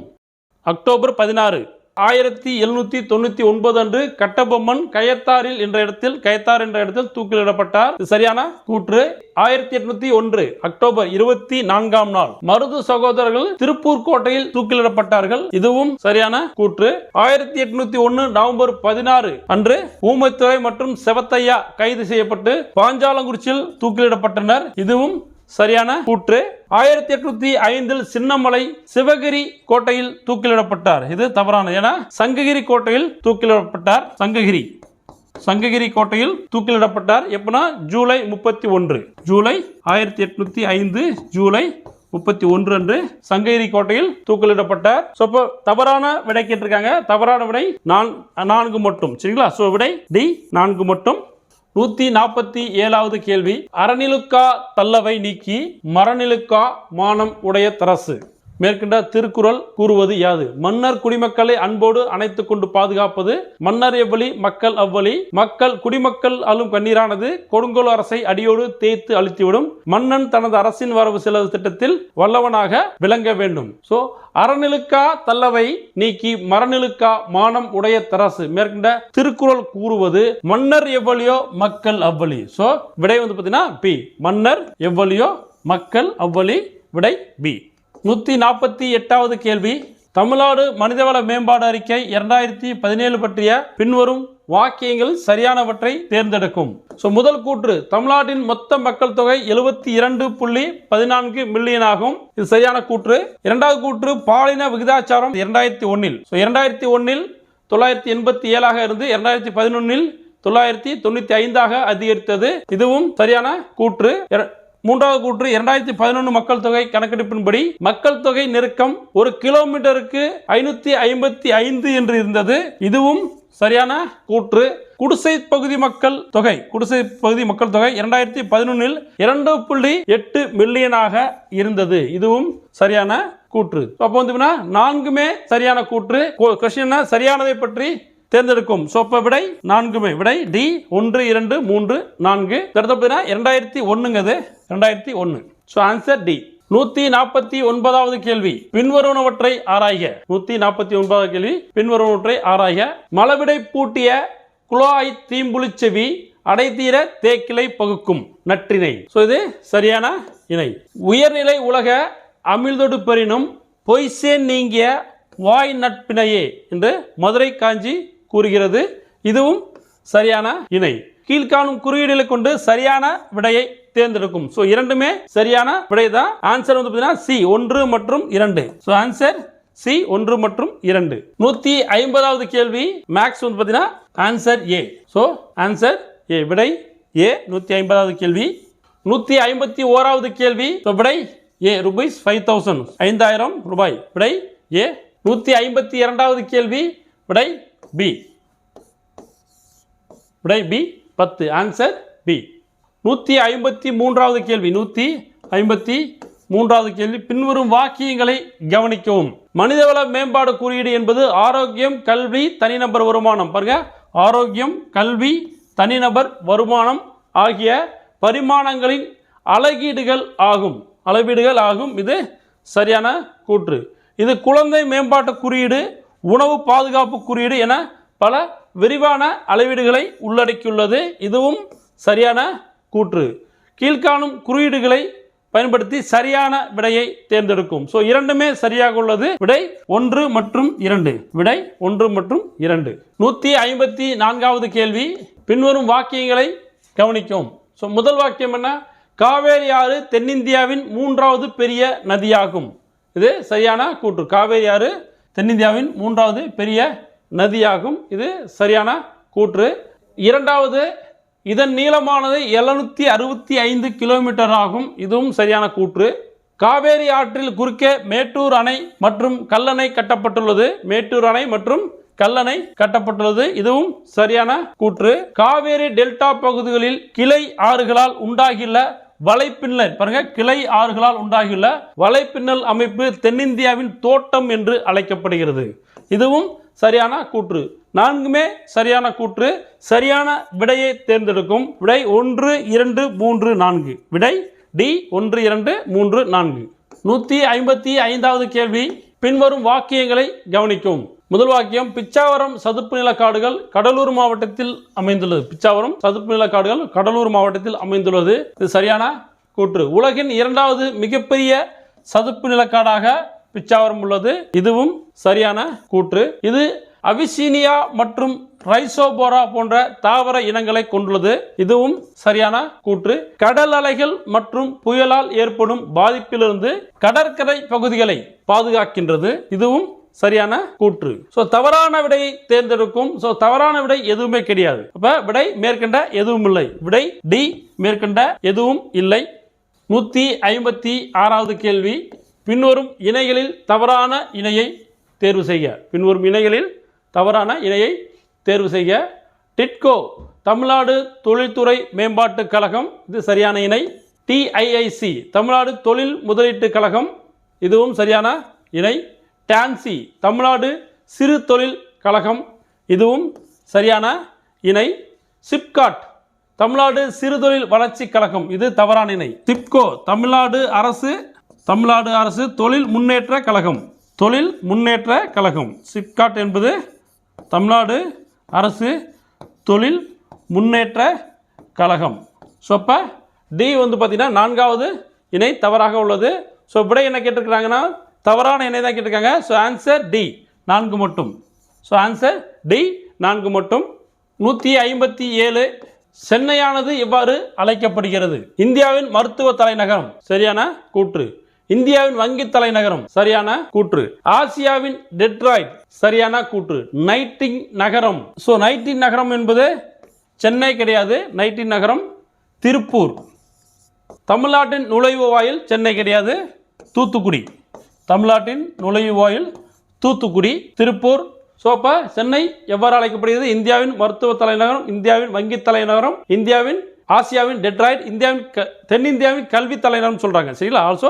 அக்டோபர் 16, 1799 அன்று கட்டபொம்மன் கயத்தார் என்ற இடத்தில் தூக்கிலிடப்பட்டார். சரியான கூற்று. 1801 அக்டோபர் 24ஆம் நாள் மருது சகோதரர்கள் திருப்பூர் கோட்டையில் தூக்கிலிடப்பட்டார்கள். இதுவும் சரியான கூற்று. 1801 நவம்பர் 16 அன்று ஊமைத்துறை மற்றும் செவத்தையா கைது செய்யப்பட்டு பாஞ்சாலங்குறிச்சியில் தூக்கிலிடப்பட்டனர். இதுவும் சரியான கூற்று. 1805 சின்னமலை சிவகிரி கோட்டையில் தூக்கிலிடப்பட்டார். இது தவறானது. ஏன்னா சங்ககிரி கோட்டையில் தூக்கிலிடப்பட்டார். சங்ககிரி கோட்டையில் தூக்கிலிடப்பட்டார். எப்பனா ஜூலை 31, ஜூலை 1805 ஜூலை 31 அன்று சங்ககிரி கோட்டையில் தூக்கிலிடப்பட்டார். தவறான விடை கேட்டிருக்காங்க. தவறான விடை 4 மட்டும். சரிங்களா? சோ விடை டி 4 மட்டும். 147வது கேள்வி. அறநிலுக்கா தள்ளவை நீக்கி மரநிலுக்கா மானம் உடைய தரசு. மேற்கண்ட திருக்குறள் கூறுவது யாது? மன்னர் குடிமக்களை அன்போடு அணைத்துக் கொண்டு பாதுகாப்பது. மன்னர் எவ்வளி மக்கள் அவ்வளி. மக்கள் குடிமக்கள் அழும் கண்ணீரானது கொடுங்கோல் அரசை அடியோடு தேய்த்து அழுத்திவிடும். மன்னன் தனது அரசின் வரவு செலவு திட்டத்தில் வல்லவனாக விளங்க வேண்டும். சோ அறநிலுக்கா தள்ளவை நீக்கி மரநிலுக்கா மானம் உடைய தரசு. மேற்கண்ட திருக்குறள் கூறுவது மன்னர் எவ்வளியோ மக்கள் அவ்வளி. சோ விடை வந்து பார்த்தீங்கன்னா பி, மன்னர் எவ்வளியோ மக்கள் அவ்வளி. விடை பி. 148வது கேள்வி. தமிழ்நாடு மனிதவள மேம்பாடு அறிக்கை 2017 பற்றிய பின்வரும் வாக்கியங்கள் சரியானவற்றை தேர்ந்தெடுக்கும். முதல் கூற்று, தமிழ்நாட்டின் மொத்த மக்கள் தொகை 72.14 மில்லியன் ஆகும். இது சரியான கூற்று. இரண்டாவது கூற்று, பாலின விகிதாச்சாரம் 2001 987 இருந்து 2011 995 அதிகரித்தது. இதுவும் சரியான கூற்று. மூன்றாவது கூற்று, 2011 மக்கள் தொகை கணக்கெடுப்பின்படி மக்கள் தொகை நெருக்கம் ஒரு கிலோமீட்டருக்கு 555 என்று இருந்தது. இதுவும் சரியான கூற்று. குடிசை பகுதி மக்கள் தொகை 2011 2.8 மில்லியனாக இருந்தது. இதுவும் சரியான கூற்று. அப்போ வந்து நான்குமே சரியான கூற்று. கொஸ்டின் சரியானதை பற்றி தேர்ந்தெடுக்கும். விடை நான்குமே. விடை டி 1, 2, 3, 4. 2001. 2001. Answer D. 149வது கேள்வி. பின்வருவனவற்றை ஆராய்க. 149வது கேள்வி. பின்வருவனவற்றை ஆராய்க. மலவிடை பூட்டிய குழாய் தீம்புளிச்செவி அடைதீர தேக்கிளை பகுக்கும் நற்றிணை. இது சரியான இணை. உயர்நிலை உலக அமிழ்தொடு பெறினும் பொய்சேன் நீங்கிய வாய் நட்பினையே என்று மதுரை காஞ்சி கூறுகிறது. இதுவும் சரியான இணை. கீழ்காணும் குறியீடுகளை கொண்டு சரியான விடையை தேர்ந்தெடுக்கும். இரண்டுமே சரியான விடை தான். ஆன்சர் வந்து பார்த்தீங்கன்னா சி 1 மற்றும் 2. ஆன்சர் சி 1 மற்றும் 2. 150வது கேள்வி. மேக்ஸ் வந்து பார்த்தீங்கன்னா ஆன்சர் ஏ. Answer A. விடை ஏ. 150வது கேள்வி. 151வது கேள்வி. விடை ஏ. ரூபீஸ் 5000 5000 ரூபாய். விடை ஏ. 152வது கேள்வி. விடை பி. விடை பி 10. Answer B. 153வது கேள்வி. 153வது கேள்வி. பின்வரும் வாக்கியங்களை கவனிக்கவும். மனிதவள மேம்பாடு குறியீடு என்பது ஆரோக்கியம், கல்வி, தனிநபர் வருமானம். பாருங்க, ஆரோக்கியம், கல்வி, தனிநபர் வருமானம் ஆகிய பரிமாணங்களின் அளவீடுகள் ஆகும். இது சரியான கூற்று. இது குழந்தை மேம்பாட்டு குறியீடு, உணவு பாதுகாப்பு குறியீடு என பல விரிவான அளவீடுகளை உள்ளடக்கியுள்ளது. இதுவும் சரியான கூற்று. கீழ்காணும் குறியீடுகளை பயன்படுத்தி சரியான விடையை தேர்ந்தெடுக்கும். ஸோ இரண்டுமே சரியாக உள்ளது. விடை 1 மற்றும் 2. விடை 1 மற்றும் 2. 154வது கேள்வி. பின்வரும் வாக்கியங்களை கவனிக்கும். ஸோ முதல் வாக்கியம் என்ன? காவேரி ஆறு தென்னிந்தியாவின் 3வது பெரிய நதியாகும். இது சரியான கூற்று. காவேரி ஆறு தென்னிந்தியாவின் 3வது பெரிய நதியாகும். இது சரியான கூற்று. இரண்டாவது, இதன் நீளமானது 765 கிலோமீட்டர் ஆகும். இதுவும் சரியான கூற்று. காவேரி ஆற்றில் குறுக்கே மேட்டூர் அணை மற்றும் கல்லணை கட்டப்பட்டுள்ளது. மேட்டூர் அணை மற்றும் கல்லணை கட்டப்பட்டுள்ளது. இதுவும் சரியான கூற்று. காவேரி டெல்டா பகுதிகளில் கிளை ஆறுகளால் உண்டாகியுள்ள வலைப்பின்னல், பாருங்க, கிளை ஆறுகளால் உண்டாகியுள்ள வலைப்பின்னல் அமைப்பு தென்னிந்தியாவின் தோட்டம் என்று அழைக்கப்படுகிறது. இதுவும் சரியான கூற்று. 4மே சரியான கூற்று. சரியான விடையை தேர்ந்தெடுக்கும். விடை 1, 2, 3, 4. விடை டி 1, 2, 3, 4. 155வது கேள்வி. பின்வரும் வாக்கியங்களை கவனிக்கும். முதல் வாக்கியம், பிச்சாவரம் சதுப்பு நில காடுகள் கடலூர் மாவட்டத்தில் அமைந்துள்ளது. பிச்சாவரம் சதுப்பு நில காடுகள் கடலூர் மாவட்டத்தில் அமைந்துள்ளது. இது சரியான கூற்று. உலகின் 2வது மிகப்பெரிய சதுப்பு நிலக்காடாக பிச்சாவரம் உள்ளது. இதுவும் சரியான கூற்று. இது அபிசீனியா மற்றும் ரைசோபோரா போன்ற தாவர இனங்களை கொண்டுள்ளது. இதுவும் சரியான கூற்று. கடல் அலைகள் மற்றும் புயலால் ஏற்படும் பாதிப்பிலிருந்து கடற்கரை பகுதிகளை பாதுகாக்கின்றது. இதுவும் சரியான கூற்று. சோ தவறான விடையை தேர்ந்தெடுக்கும். சோ தவறான விடை எதுவுமே கிடையாது. அப்ப விடை மேற்கண்ட எதுவும் இல்லை. விடை டி மேற்கண்ட எதுவும் இல்லை. 156வது கேள்வி. பின்வரும் இணைகளில் தவறான இணையை தேர்வு செய்க. பின்வரும் இணைகளில் தவறான இணையை தேர்வு செய்க. டிட்கோ தமிழ்நாடு தொழில்துறை மேம்பாட்டு கழகம். இது சரியான இணை. டிஐஐசி தமிழ்நாடு தொழில் முதலீட்டு கழகம். இதுவும் சரியான இணை. டான்சி தமிழ்நாடு சிறு தொழில் கழகம். இதுவும் சரியான இணை. சிப்காட் தமிழ்நாடு சிறுதொழில் வளர்ச்சி கழகம். இது தவறான இணை. சிப்கோ தமிழ்நாடு அரசு தொழில் முன்னேற்ற கழகம். தொழில் முன்னேற்ற கழகம். சிப்காட் என்பது தமிழ்நாடு அரசு தொழில் முன்னேற்ற கழகம். ஸோ அப்போ டி பார்த்தீங்கன்னா 4வது இணை தவறாக உள்ளது. ஸோ விடை என்ன கேட்டிருக்கிறாங்கன்னா தவறான இணை தான் கேட்டிருக்காங்க. ஸோ ஆன்சர் டி 4 மட்டும். ஸோ ஆன்சர் டி 4 மட்டும். 157 சென்னையானது இவ்வாறு அழைக்கப்படுகிறது. இந்தியாவின் மருத்துவ தலைநகரம். சரியான கூற்று. இந்தியாவின் வங்கி தலைநகரம். சரியான கூற்று. ஆசியாவின் டெட்ராய்ட். சரியான கூற்று. நைட்டிங் நகரம். ஸோ நைட்டிங் நகரம் என்பது சென்னை கிடையாது. நைட்டிங் நகரம் திருப்பூர். தமிழ்நாட்டின் நுழைவு வாயில் சென்னை கிடையாது, தூத்துக்குடி. தமிழ்நாட்டின் நுழைவு வாயில் தூத்துக்குடி, திருப்பூர். ஸோ அப்போ சென்னை எவ்வாறு அழைக்கப்படுகிறது? இந்தியாவின் மருத்துவ தலைநகரம், இந்தியாவின் வங்கி தலைநகரம், இந்தியாவின் ஆசியாவின் டெட்ராய்ட், தென்னிந்தியாவின் கல்வி தலைநகரம் சொல்றாங்க. சரிங்களா? ஆல்சோ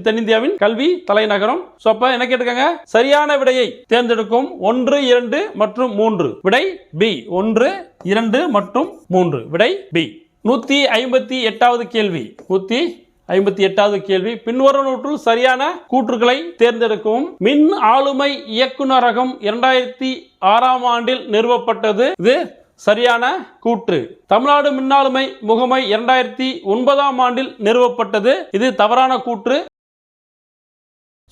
தென்னிந்தியாவின் கல்வி தலைநகரம். ஸோ அப்போ என்ன கேட்டிருக்காங்க? சரியான விடையை தேர்ந்தெடுக்கும். 1, 2 மற்றும் 3. விடை பி 1, 2 மற்றும் 3. விடை பி. 158வது கேள்வி. 158வது கேள்வி. பின்வருவனவற்றுள் சரியான கூற்றுகளை தேர்ந்தெடுக்கவும். மின் ஆளுமை இயக்குநரகம் 2006ஆம் ஆண்டில் நிறுவப்பட்டது. இது சரியான கூற்று. தமிழ்நாடு மின்னாளுமை முகமை 2009ஆம் ஆண்டில் நிறுவப்பட்டது. இது தவறான கூற்று.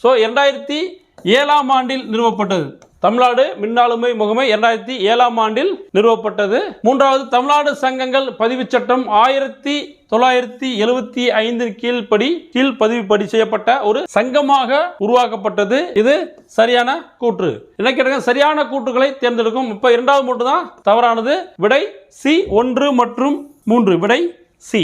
ஸோ 2007ஆம் ஆண்டில் நிறுவப்பட்டது. தமிழ்நாடு மின்னாளுமை முகமை 2007ஆம் ஆண்டில் நிறுவப்பட்டது. 3வது, தமிழ்நாடு சங்கங்கள் பதிவு சட்டம் 1975 கீழ் பதிவுப்படி செய்யப்பட்ட ஒரு சங்கமாக உருவாக்கப்பட்டது. இது சரியான கூற்று. என்ன கேட்டாங்க? சரியான கூற்றுகளை தேர்ந்தெடுக்கும். இப்ப 2வது மட்டும் தான் தவறானது. விடை சி 1 மற்றும் 3. விடை சி.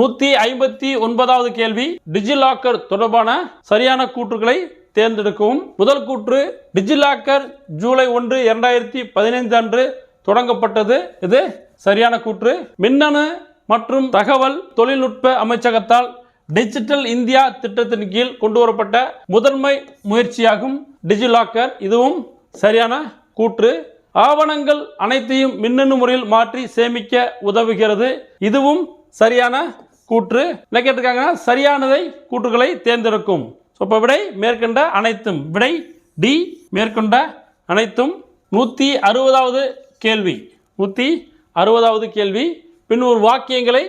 159வது கேள்வி. டிஜிலாக்கர் தொடர்பான சரியான கூற்றுகளை தேர்ந்தெடுக்கவும். முதல் கூற்று, டிஜிலாக்கர் ஜூலை 1, 2015 அன்று தொடங்கப்பட்டது. இது சரியான கூற்று. மின்னணு மற்றும் தகவல் தொழில்நுட்ப அமைச்சகத்தால் டிஜிட்டல் இந்தியா திட்டத்தின் கீழ் கொண்டு வரப்பட்ட முதன்மை முயற்சியாகும் டிஜிலாக்கர். இதுவும் சரியான கூற்று. ஆவணங்கள் அனைத்தையும் மின்னணு முறையில் மாற்றி சேமிக்க உதவுகிறது. இதுவும் சரியான கூற்று. என்ன கேட்டிருக்காங்கன்னா சரியானதை கூற்றுகளை தேர்ந்தெடுக்கும். இப்போ விடை மேற்கண்ட அனைத்தும். விடை டி மேற்கொண்ட அனைத்தும். 160வது கேள்வி. 160வது கேள்வி. பின் ஒரு வாக்கியங்களை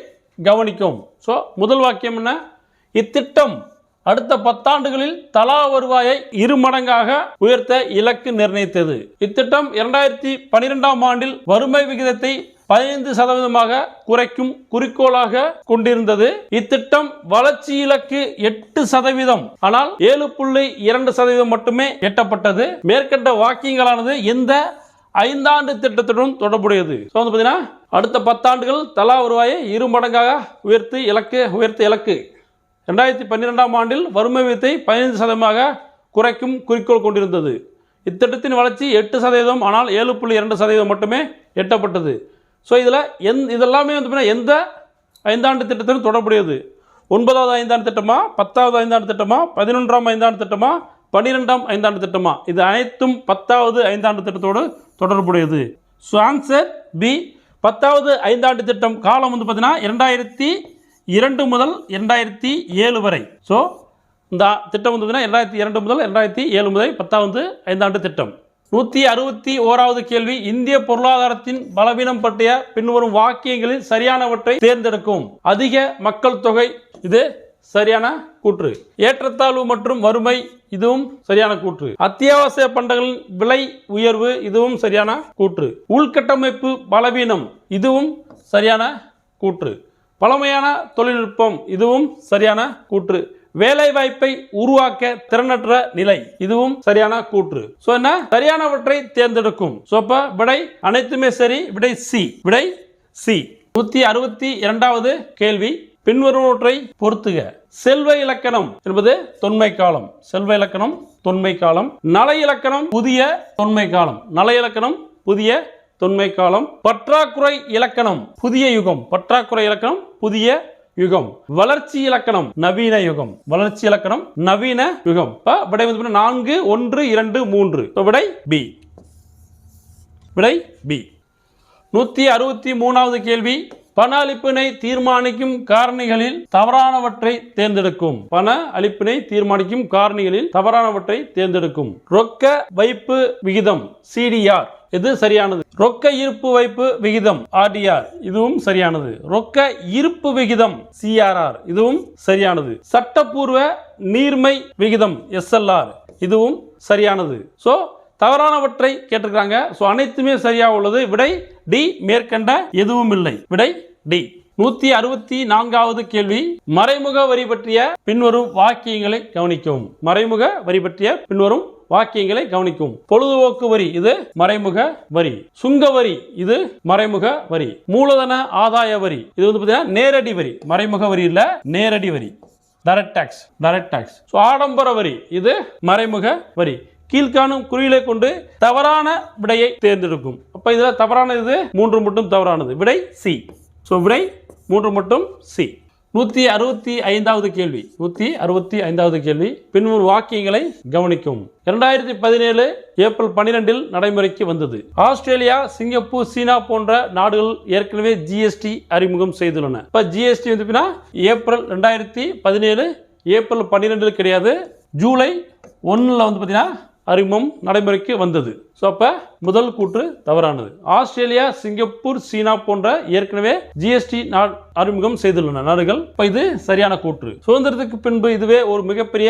கவனிக்கும். ஸோ முதல் வாக்கியம் என்ன? இத்திட்டம் அடுத்த 10 ஆண்டுகளில் தலா வருவாயை 2 மடங்காக உயர்த்த இலக்கு நிர்ணயித்தது. இத்திட்டம் 2012ஆம் ஆண்டில் வறுமை விகிதத்தை 15% குறைக்கும் குறிக்கோளாக கொண்டிருந்தது. இத்திட்டம் வளர்ச்சி இலக்கு 8%, ஆனால் 7.2% மட்டுமே எட்டப்பட்டது. மேற்கண்ட வாக்கியங்களானது எந்த 5 ஆண்டு திட்டத்துடன் தொடர்புடையது? அடுத்த 10 ஆண்டுகள் தலா வருவாயை 2 மடங்காக உயர்த்த இலக்கு 2012ஆம் ஆண்டில் வறுமை விகிதத்தை 15% குறைக்கும் குறிக்கோள் கொண்டிருந்தது. இத்திட்டத்தின் வளர்ச்சி 8%, ஆனால் 7.2% மட்டுமே எட்டப்பட்டது. ஸோ இதெல்லாமே எந்த 5 ஆண்டு திட்டத்துடன் தொடர்புடையது? 9வது 5 ஆண்டு திட்டமா, 10வது 5 ஆண்டு திட்டமா, 11ஆம் 5 ஆண்டு திட்டமா, 12ஆம் 5 ஆண்டு திட்டமா? இது அனைத்தும் 10வது 5 ஆண்டு திட்டத்தோடு தொடர்புடையது. So answer B. 10வது 5 ஆண்டு திட்டம் காலம் 2002 முதல் 2007 வரை. ஸோ இந்த திட்டம் 2002 முதல் 2007 முதல் 10வது 5 ஆண்டு திட்டம். 161வது கேள்வி, இந்திய பொருளாதாரத்தின் பலவீனம் பற்றிய பின்வரும் வாக்கியங்களில் சரியானவற்றை தேர்ந்தெடுக்கும். அதிக மக்கள் தொகை, இது சரியான கூற்று. ஏற்றத்தாழ்வு மற்றும் வறுமை, இதுவும் சரியான கூற்று. அத்தியாவசிய பண்டங்களின் விலை உயர்வு, இதுவும் சரியான கூற்று. உள்கட்டமைப்பு பலவீனம், இதுவும் சரியான கூற்று. பழமையான தொழில்நுட்பம், இதுவும் சரியான கூற்று. வேலை வாய்ப்பை உருவாக்க திறனற்ற நிலை, இதுவும் சரியான கூற்று. சோ என்ன சரியானவற்றை தேர்ந்தெடுக்கும். சோ அப்ப விடை அனைத்துமே சரி. விடை சி. விடை சி. 162வது கேள்வி, பின்வருவற்றை பொறுத்துக. செல்வ இலக்கணம் என்பது தொன்மை காலம். செல்வ இலக்கணம் தொன்மை காலம். நல இலக்கணம் புதிய தொன்மை காலம். நல இலக்கணம் புதிய தொன்மை காலம். பற்றாக்குறை இலக்கணம் புதிய யுகம். பற்றாக்குறை இலக்கணம் புதிய யுகம். வளர்ச்சி இலக்கணம் நவீன யுகம். வளர்ச்சி இலக்கணம் நவீன யுகம். விடை 4, 1, 2, 3. விடை பி. விடை பி. 163வது கேள்வி, பண அளிப்பினை தீர்மானிக்கும் காரணிகளில் தவறானவற்றை தேர்ந்தெடுக்கும். பண அளிப்பினை தீர்மானிக்கும் காரணிகளில் தவறானவற்றை தேர்ந்தெடுக்கும். ரொக்க வைப்பு விகிதம் சிடிஆர், இது சரியானது. ரொக்க இருப்பு வைப்பு விகிதம் ஆர்டிஆர், இதுவும் சரியானது. ரொக்க இருப்பு விகிதம் சிஆர்ஆர், இதுவும் சரியானது. சட்டப்பூர்வ நீர்மை விகிதம் எஸ்எல்ஆர், இதுவும் சரியானது. சோ தவறானவற்றை கேட்டிருக்காங்க. சோ அனைத்துமே சரியாக உள்ளது. விடை டி. மேற்கண்ட எதுவும் இல்லை. விடை டி. 164வது கேள்வி, மறைமுக வரி பற்றிய பின்வரும் வாக்கியங்களை கவனிக்கவும். மறைமுக வரி பற்றிய பின்வரும் வாக்கியங்களை கவனிக்கும். பொழுதுபோக்கு வரி, இது மறைமுக வரி. சுங்க வரி, இது மறைமுக வரி. மூலதன ஆதாய வரி, இது நேரடி வரி. மறைமுக வரி இல்ல, நேரடி வரி. Direct tax. Direct tax. ஆடம்பர வரி, இது மறைமுக வரி. கீழ்காணும் குறிகளை கொண்டு தவறான விடையை தேர்ந்தெடுக்கும். அப்ப இதுல தவறானது 3 மட்டும் தவறானது. விடை சி. சோ விடை 3 மட்டும் சி. 165வது கேள்வி. 165வது கேள்வி, பின்வரும் வாக்கியங்களை கவனிக்கும். 2017 ஏப்ரல் 12 நடைமுறைக்கு வந்தது. ஆஸ்திரேலியா, சிங்கப்பூர், சீனா போன்ற நாடுகள் ஏற்கனவே ஜிஎஸ்டி அறிமுகம் செய்துள்ளன. இப்ப ஜிஎஸ்டி ஏப்ரல் 2017 ஏப்ரல் 12 கிடையாது, ஜூலை 1 அறிமுகம் நடைமுறைக்கு வந்தது. ஸோ அப்போ முதல் கூற்று தவறானது. ஆஸ்திரேலியா, சிங்கப்பூர், சீனா போன்ற ஏற்கனவே ஜிஎஸ்டி அறிமுகம் செய்துள்ளன நாடுகள். இப்போ இது சரியான கூற்று. சுதந்திரத்துக்கு பின்பு இதுவே ஒரு மிகப்பெரிய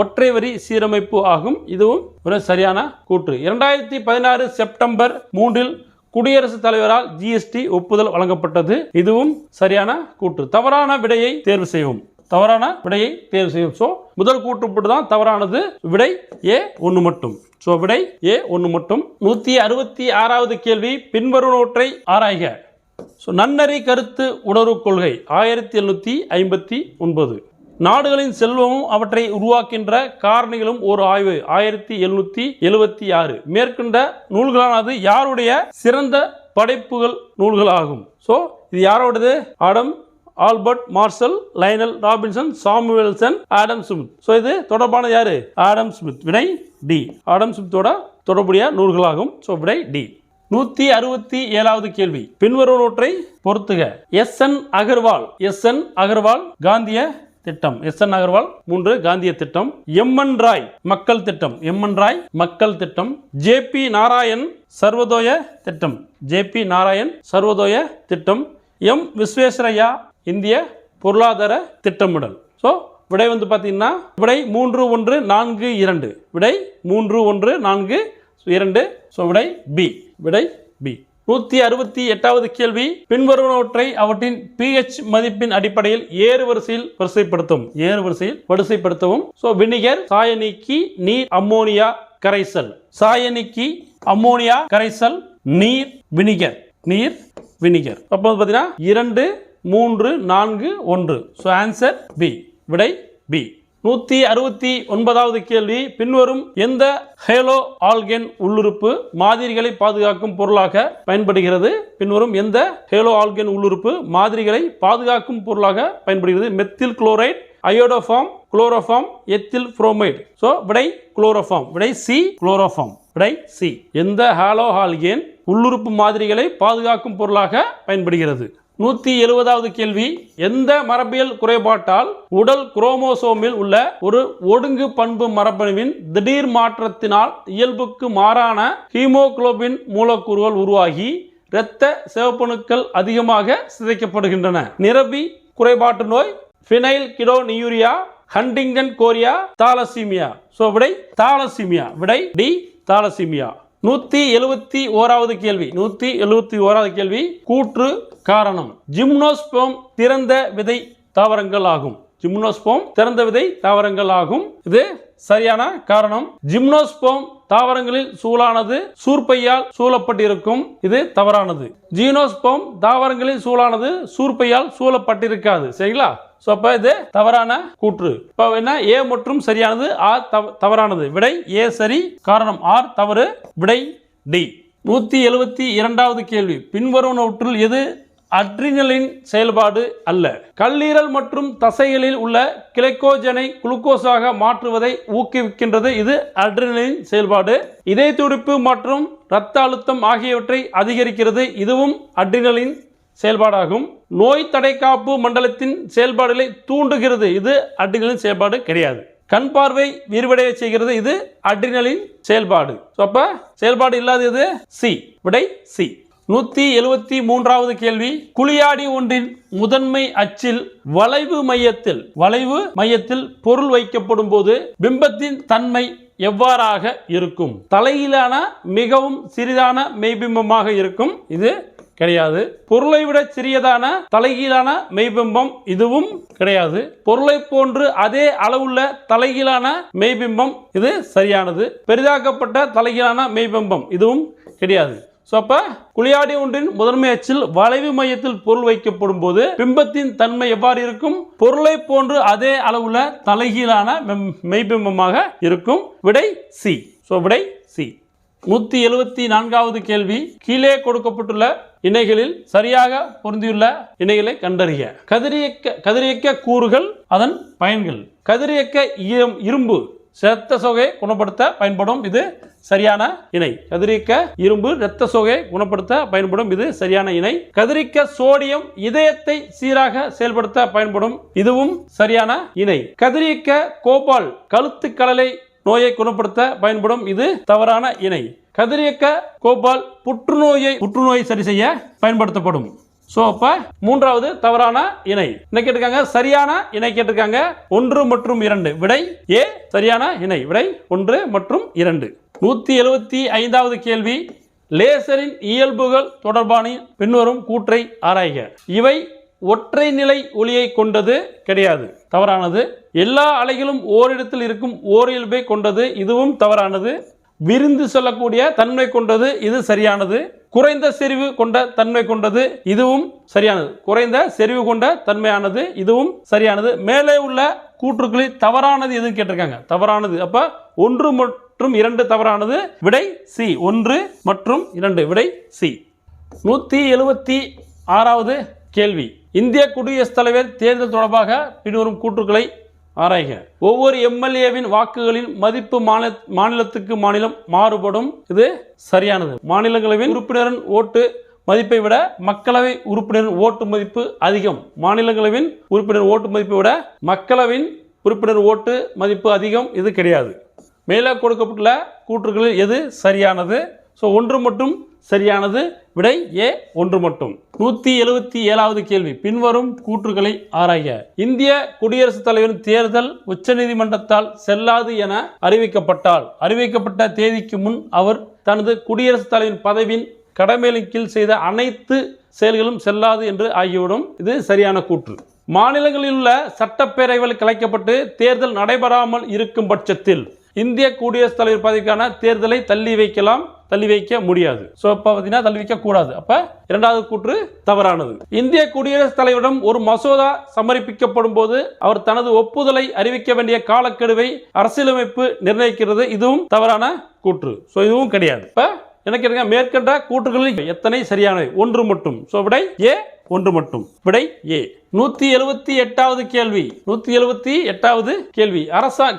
ஒற்றை வரி சீரமைப்பு ஆகும். இதுவும் ஒரு சரியான கூற்று. 2016 செப்டம்பர் 3 குடியரசுத் தலைவரால் ஜிஎஸ்டி ஒப்புதல் வழங்கப்பட்டது. இதுவும் சரியான கூற்று. தவறான விடையை தேர்வு செய்வோம். தவறான விடையை தேர்வு செய்யும். சோ முதல் கூற்று தான் தவறானது. விடை ஏ 1 மட்டும். சோ விடை ஏ 1 மட்டும். 166வது கேள்வி, பின்வருவனவற்றை ஆராய்க. நன்னறி கருத்து உணர்வு கொள்கை 1759. நாடுகளின் செல்வமும் அவற்றை உருவாக்கின்ற காரணிகளும் ஒரு ஆய்வு 1776. மேற்கண்ட நூல்களானது யாருடைய சிறந்த படைப்புகள் நூல்கள் ஆகும். சோ இது யாரோடது? Albert Marshall, Lionel Robinson, Samuelson, Adam Smith. So இது தொடர்பான யாரு? Adam Smith. விடை டி. ஆடம் ஸ்மித்தோட தொடர்புடைய நூல்களாகும். சோ விடை டி. 167வது கேள்வி, பின்வருவனவற்றை பொறுத்துக. எஸ்.என். அகர்வால். எஸ்.என். அகர்வால் காந்திய திட்டம். எஸ்.என். அகர்வால் 3 காந்திய திட்டம். எம்.என். ராய் மக்கள் திட்டம். எம்.என். ராய் மக்கள் திட்டம். ஜே.பி. நாராயண் சர்வோதய திட்டம். ஜே.பி. நாராயண் சர்வோதய திட்டம். எம். விஸ்வேஸ்வரய்யா இந்திய பொருளாதார திட்டமிடல். ஸோ விடை வந்து பார்த்தீங்கன்னா விடை 3 1 4 2. விடை 3 1 4 2. ஸோ விடை பி. விடை பி. 168வது கேள்வி, பின்வருவனவற்றை அவற்றின் pH மதிப்பின் அடிப்படையில் ஏறு வரிசையில் வரிசைப்படுத்தவும். ஸோ வினிகர், சாயநீக்கி, நீர், அம்மோனியா கரைசல். சாயநீக்கி, அம்மோனியா கரைசல், நீர், வினிகர். அப்போ வந்து பார்த்தீங்கன்னா 2 3 4 1. So answer B. விடை பி. 169வது கேள்வி, பின்வரும் எந்த ஹேலோ ஆல்கேன் உள்ளுறுப்பு மாதிரிகளை பாதுகாக்கும் பொருளாக பயன்படுகிறது? பின்வரும் எந்த ஹேலோ ஆல்கேன் உள்ளுறுப்பு மாதிரிகளை பாதுகாக்கும் பொருளாக பயன்படுகிறது? Methyl chloride, iodoform, chloroform, ethyl bromide. So விடை குளோரோஃபார்ம். விடை சி, குளோரோஃபார்ம். விடை சி. எந்த ஹேலோ ஆல்கேன் உள்ளுறுப்பு மாதிரிகளை பாதுகாக்கும் பொருளாக பயன்படுகிறது? 170வது கேள்வி, எந்த மரபியல் குறைபாட்டால் உடல் குரோமோசோமில் உள்ள ஒரு ஒடுங்கு பண்பு மரபணுவின் திடீர் மாற்றத்தினால் இயல்புக்கு மாறான ஹீமோகுளோபின் மூலக்கூறுகள் உருவாகி இரத்த சிவப்பணுக்கள் அதிகமாக சிதைக்கப்படுகின்றன? நிரபி குறைபாட்டு நோய், phenylketonuria, Huntington chorea, thalassaemia. So விடை தாலசீமியா. விடை டி, தாலசீமியா. 171வது கேள்வி, கூற்று காரணம். ஜிம்னோஸ்போம் திறந்த விதை தாவரங்கள் ஆகும். இது சரியான காரணம். ஜிம்னோஸ்போம் தாவரங்களில் சூழானது சூர்பையால் சூழப்பட்டிருக்கும். இது தவறானது. ஜீனோஸ்போம் தாவரங்களில் சூழானது சூர்பையால் சூழப்பட்டிருக்காது. சரிங்களா? அப்ப இது தவறான கூற்று. இப்ப என்ன, ஏ மற்றும் சரியானது, ஆர் தவறானது. விடை ஏ சரி, காரணம் ஆர் தவறு. விடை டி. 172வது கேள்வி, பின்வருவனவற்றுள் எது அட்ரினலின் செயல்பாடு அல்ல? கல்லீரல் மற்றும் தசைகளில் உள்ள கிளைக்கோஜனை குளுக்கோஸாக மாற்றுவதை ஊக்குவிக்கின்றது. இது அட்ரினலின் செயல்பாடு. இதய துடிப்பு மற்றும் இரத்த அழுத்தம் ஆகியவற்றை அதிகரிக்கிறது. இதுவும் அட்ரினலின் செயல்பாடாகும். நோய் தடைக்காப்பு மண்டலத்தின் செயல்பாடுகளை தூண்டுகிறது. இது அட்ரினலின் செயல்பாடு கிடையாது. கண் பார்வை விரிவடைய செய்கிறது. இது அட்ரினலின் செயல்பாடு. அப்ப செயல்பாடு இல்லாதது சி. விடை சி. 173வது கேள்வி, குழியாடி ஒன்றின் முதன்மை அச்சில் வளைவு மையத்தில் பொருள் வைக்கப்படும் போது பிம்பத்தின் தன்மை எவ்வாறாக இருக்கும்? தலையிலான மிகவும் சிறிதான மெய்பிம்பமாக இருக்கும். இது கிடையாது. பொருளை விட சிறியதான தலைகீழான மெய்பிம்பம். இதுவும் கிடையாது. பொருளை போன்று அதே அளவுள்ள தலைகீழான மெய்பிம்பம். இது சரியானது. பெரிதாக்கப்பட்ட தலைகீழான மெய்பிம்பம். இதுவும் கிடையாது. அப்ப குழியாடி ஒன்றின் முதன்மை அச்சில் வளைவு மையத்தில் பொருள் வைக்கப்படும் போது பிம்பத்தின் தன்மை எவ்வாறு இருக்கும்? பொருளை போன்று அதே அளவுள்ள தலைகீழான மெய்பிம்பமாக இருக்கும். விடை சி. விடை சி. 174வது கேள்வி, கீழே கொடுக்கப்பட்டுள்ள இணைகளில் சரியாக பொருந்தியுள்ள இணைகளை கண்டறிய. கதிரியக்க கூறுகள், அதன் பயன்கள். கதிரியக்க இரும்பு இரத்த சோகையை குணப்படுத்த பயன்படும். இது சரியான இணை. கதிரியக்க இரும்பு இரத்த சோகையை குணப்படுத்த பயன்படும். இது சரியான இணை. கதிரியக்க சோடியம் இதயத்தை சீராக செயல்படுத்த பயன்படும். இதுவும் சரியான இணை. கதிரியக்க கோபால் கழுத்து கலலை நோயை குணப்படுத்த பயன்படும். இது தவறான இணை. கதிரியக்க கோபால் புற்றுநோயை சரி செய்ய பயன்படுத்தப்படும். அப்ப மூன்றாவது தவறான இணை. என்ன கேட்டிருக்காங்க? சரியான இணை கேட்டிருக்காங்க. 1 மற்றும் 2. விடை ஏ சரியான இணை. விடை 1 மற்றும் 2. 175வது கேள்வி, லேசரின் இயல்புகள் தொடர்பான பின்வரும் கூற்றை ஆராய்க. இவை ஒற்றை நிலை ஒளியை கொண்டது. கிடையாது. தவறானது. எல்லா அலைகளும் ஓரிடத்தில் இருக்கும் ஓரியல்பை கொண்டது. இதுவும் தவறானது. விரிந்து செல்லக்கூடிய தன்மை கொண்டது. இது சரியானது. குறைந்த செறிவு கொண்ட தன்மை கொண்டது. இதுவும் சரியானது. குறைந்த செறிவு கொண்ட தன்மையானது. இதுவும் சரியானது. மேலே உள்ள கூற்றுக்களில் தவறானது எதுன்னு கேட்டிருக்காங்க. தவறானது. அப்ப 1 மற்றும் 2 தவறானது. விடை சி. 1 மற்றும் 2. விடை சி. 176வது கேள்வி, இந்திய குடியரசுத் தலைவர் தேர்தல் தொடர்பாக பின்வரும் கூற்றுக்களை ஆராய்க. ஒவ்வொரு எம்எல்ஏவின் வாக்குகளின் மதிப்பு மாநிலத்துக்கு மாநிலம் மாறுபடும். இது சரியானது. மாநிலங்களவையின் உறுப்பினரின் ஓட்டு மதிப்பை விட மக்களவை உறுப்பினரின் ஓட்டு மதிப்பு அதிகம். மாநிலங்களவையின் உறுப்பினர் ஓட்டு மதிப்பை விட மக்களவையின் உறுப்பினர் ஓட்டு மதிப்பு அதிகம். இது கிடையாது. மேலே கொடுக்கப்பட்டுள்ள கூற்றுகளில் எது சரியானது? 1 மற்றும் சரியானது. விடை ஏ 1 மட்டும். 177வது கேள்வி. பின்வரும் கூற்றுகளை ஆராய. இந்திய குடியரசுத் தலைவரின் தேர்தல் உச்சநீதிமன்றத்தால் செல்லாது என அறிவிக்கப்பட்ட தேதிக்கு முன் அவர் தனது குடியரசுத் தலைவரின் பதவியின் கடமைகளின் கீழ் செய்த அனைத்து செயல்களும் செல்லாது என்று ஆகிவிடும். இது சரியான கூற்று. மாநிலங்களில் உள்ள சட்டப்பேரவைகள் கலைக்கப்பட்டு தேர்தல் நடைபெறாமல் இருக்கும் பட்சத்தில் இந்திய குடியரசுத் தலைவர் பதவிக்கான தேர்தலை தள்ளி வைக்க முடியாது. தள்ளி வைக்க கூடாது. அப்ப இரண்டாவது கூற்று தவறானது. இந்திய குடியரசுத் தலைவரிடம் ஒரு மசோதா சமர்ப்பிக்கப்படும் போது அவர் தனது ஒப்புதலை அறிவிக்க வேண்டிய காலக்கெடுவை அரசியலமைப்பு நிர்ணயிக்கிறது. இதுவும் தவறான கூற்று. இதுவும் கிடையாது. இப்ப எனக்கு மேற்கண்ட கூற்றுகளில் எத்தனை சரியானவை? 1 மட்டும். விடை ஏ 1 மட்டும். விடை ஏ. 178வது கேள்வி. 178வது கேள்வி.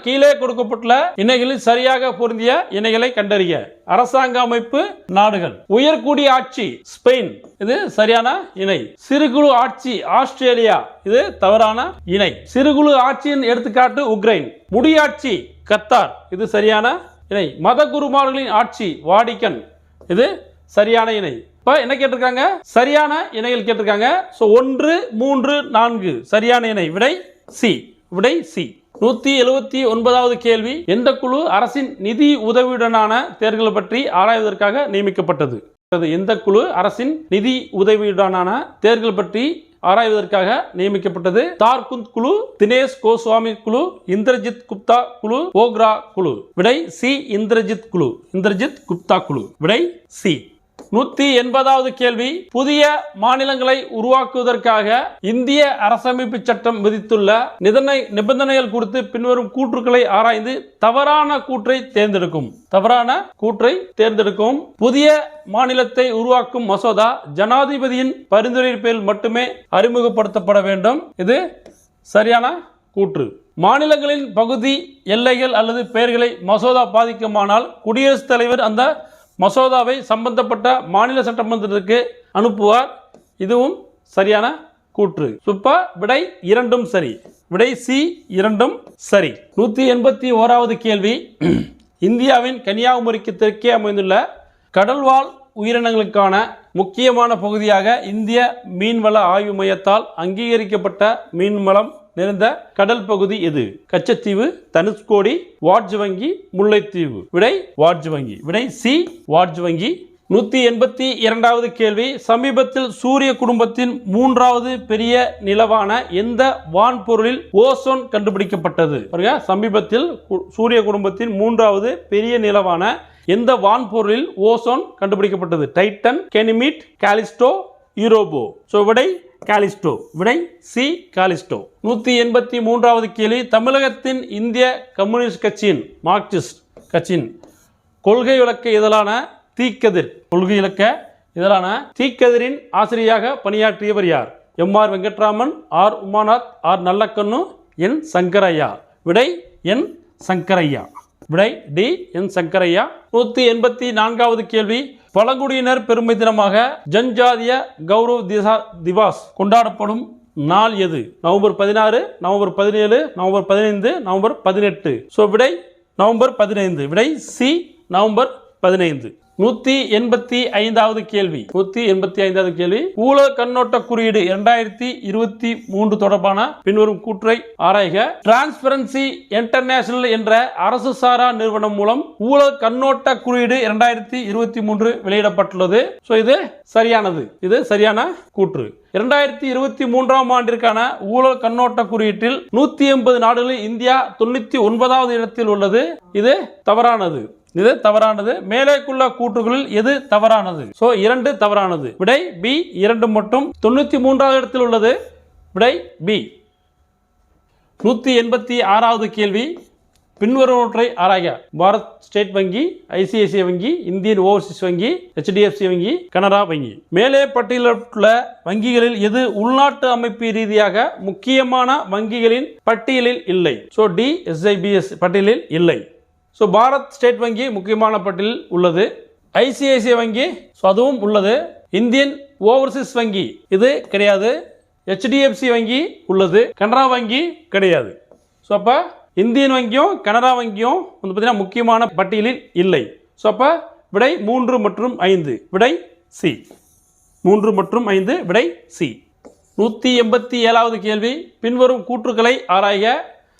கீழே கொடுக்கப்பட்டுள்ள இணைகளில் சரியாக பொருந்திய இணைகளை கண்டறிய. அரசாங்க அமைப்பு நாடுகள். உயர்குடி ஆட்சி ஸ்பெயின், இது சரியான இணை. சிறுகுழு ஆட்சி ஆஸ்திரேலியா, இது தவறான இணை. சிறுகுழு ஆட்சியின் எடுத்துக்காட்டு உக்ரைன். முடியாட்சி கத்தார், இது சரியான இணை. மத குருமார்களின் ஆட்சி வாடிக்கன், இது சரியான இணை. இப்ப என்ன கேட்டிருக்காங்க? சரியான இணைகள் கேட்டிருக்காங்க. 1, 3, 4 சரியான இணை. விடை சி. விடை சி. 179வது கேள்வி. எந்த குழு அரசின் நிதி உதவியுடனான தேர்தல்கள் பற்றி ஆராய்வதற்காக நியமிக்கப்பட்டது? எந்த குழு அரசின் நிதி உதவியுடனான தேர்தல் பற்றி ஆராய்வதற்காக நியமிக்கப்பட்டது? தார்குந்த் குழு, தினேஷ் கோஸ்வாமி குழு, இந்திரஜித் குப்தா குழு, ஓக்ரா குழு. விடை சி. இந்திரஜித் குழு. இந்திரஜித் குப்தா குழு. விடை சி. 180வது கேள்வி. புதிய மாநிலங்களை உருவாக்குவதற்காக இந்திய அரசமைப்பு சட்டம் விதித்துள்ள நிபந்தனைகள் குறித்து பின்வரும் கூற்றுக்களை ஆராய்ந்து தவறான கூற்றை தேர்ந்தெடுக்கும். புதிய மாநிலத்தை உருவாக்கும் மசோதா ஜனாதிபதியின் பரிந்துரையின் பேரில் மட்டுமே அறிமுகப்படுத்தப்பட வேண்டும். இது சரியான கூற்று. மாநிலங்களின் பகுதி, எல்லைகள் அல்லது பெயர்களை மசோதா பாதிக்குமானால் குடியரசுத் தலைவர் அந்த மசோதாவை சம்பந்தப்பட்ட மாநில சட்டமன்றத்திற்கு அனுப்புவார். இதுவும் சரியான கூற்று. விடை 2ம் சரி. விடை சி 2ம் சரி. 181வது கேள்வி. இந்தியாவின் கன்னியாகுமரிக்கு தெற்கே அமைந்துள்ள கடல்வாழ் உயிரினங்களுக்கான முக்கியமான பகுதியாக இந்திய மீன்வள ஆய்வு மையத்தால் அங்கீகரிக்கப்பட்ட மீன்வளம் நிறைந்த கடல் பகுதி எது? கச்சத்தீவு, தனுஷ்கோடி, வாட்ஜ்வங்கி, முல்லைத்தீவு. விடை வாட்ஜ்வங்கி. விடை சி வாட்ஜ்வங்கி. 182வது கேள்வி. சமீபத்தில் சூரிய குடும்பத்தின் 3வது பெரிய நிலவான எந்த வான்பொருளில் ஓசோன் கண்டுபிடிக்கப்பட்டது? சமீபத்தில் சூரிய குடும்பத்தின் 3வது பெரிய நிலவான எந்த வான்பொருளில் ஓசோன் கண்டுபிடிக்கப்பட்டது? Titan, கெனிமிட், Callisto, யூரோபோ. விடை காலிஸ்டோ. விடை சி காலிஸ்டோ. 183வது கேள்வி. தமிழகத்தின் இந்திய கம்யூனிஸ்ட் கட்சியின் மார்க்சிஸ்ட் கட்சியின் கொள்கை விளக்க இதழான தீக்கதிரின் ஆசிரியராக பணியாற்றியவர் யார்? M R. Venkataraman, R. Umanath, R. Nallakannu, N. Sankaraiah. விடை என். சங்கரையா. விடை டி. என். சங்கரையா. 184வது கேள்வி. பழங்குடியினர் பெருமை தினமாக ஜன்ஜாதிய கௌரவ் திவாஸ் கொண்டாடப்படும் நாள் எது? November 16, November 17, November 15, November 18. விடை நவம்பர் 15. விடை சி நவம்பர் 15. 185வது கேள்வி. ஊழல் கண்ணோட்ட குறியீடு 2023 தொடர்பான பின்வரும் கூற்றை ஆராய்க. டிரான்ஸ்பரன்சி இன்டர்நேஷனல் என்ற அரசு சாரா நிறுவனம் மூலம் ஊழல் கண்ணோட்ட குறியீடு 2023 வெளியிடப்பட்டுள்ளது. இது சரியானது. இது சரியான கூற்று. 2023ஆம் ஆண்டிற்கான ஊழல் கண்ணோட்ட குறியீட்டில் 180 நாடுகளில் இந்தியா 99வது இடத்தில் உள்ளது. இது தவறானது. இது தவறானது. மேலேக்குள்ள கூற்றுகளில் எது தவறானது? 2 தவறானது. விடை பி 2 மட்டும். 93வது இடத்தில் உள்ளது. விடை பி. 186வது கேள்வி. பின்வருவற்றை ஆராய்க. பாரத் ஸ்டேட் வங்கி, ஐசிஐசிஐ வங்கி, இந்தியன் ஓவர்சீஸ் வங்கி, HDFC வங்கி, கனரா வங்கி. மேலே பட்டியலிட்டுள்ள வங்கிகளில் எது உள்நாட்டு அமைப்பு ரீதியாக முக்கியமான வங்கிகளின் பட்டியலில் இல்லை? டி. SIBS பட்டியலில் இல்லை. பாரத் ஸ்டேட் வங்கி முக்கியமான பட்டியலில் உள்ளது. ஐசிஐசிஐ வங்கி அதுவும் உள்ளது. இந்தியன் ஓவர்சீஸ் வங்கி இது கிடையாது. HDFC வங்கி உள்ளது. கனரா வங்கி கிடையாது. இந்தியன் வங்கியும் கனரா வங்கியும் முக்கியமான பட்டியலில் இல்லை. விடை 3 மற்றும் 5. விடை சி. 3 மற்றும் 5 விடை சி. 187வது கேள்வி. பின்வரும் கூற்றுக்களை ஆராய்க.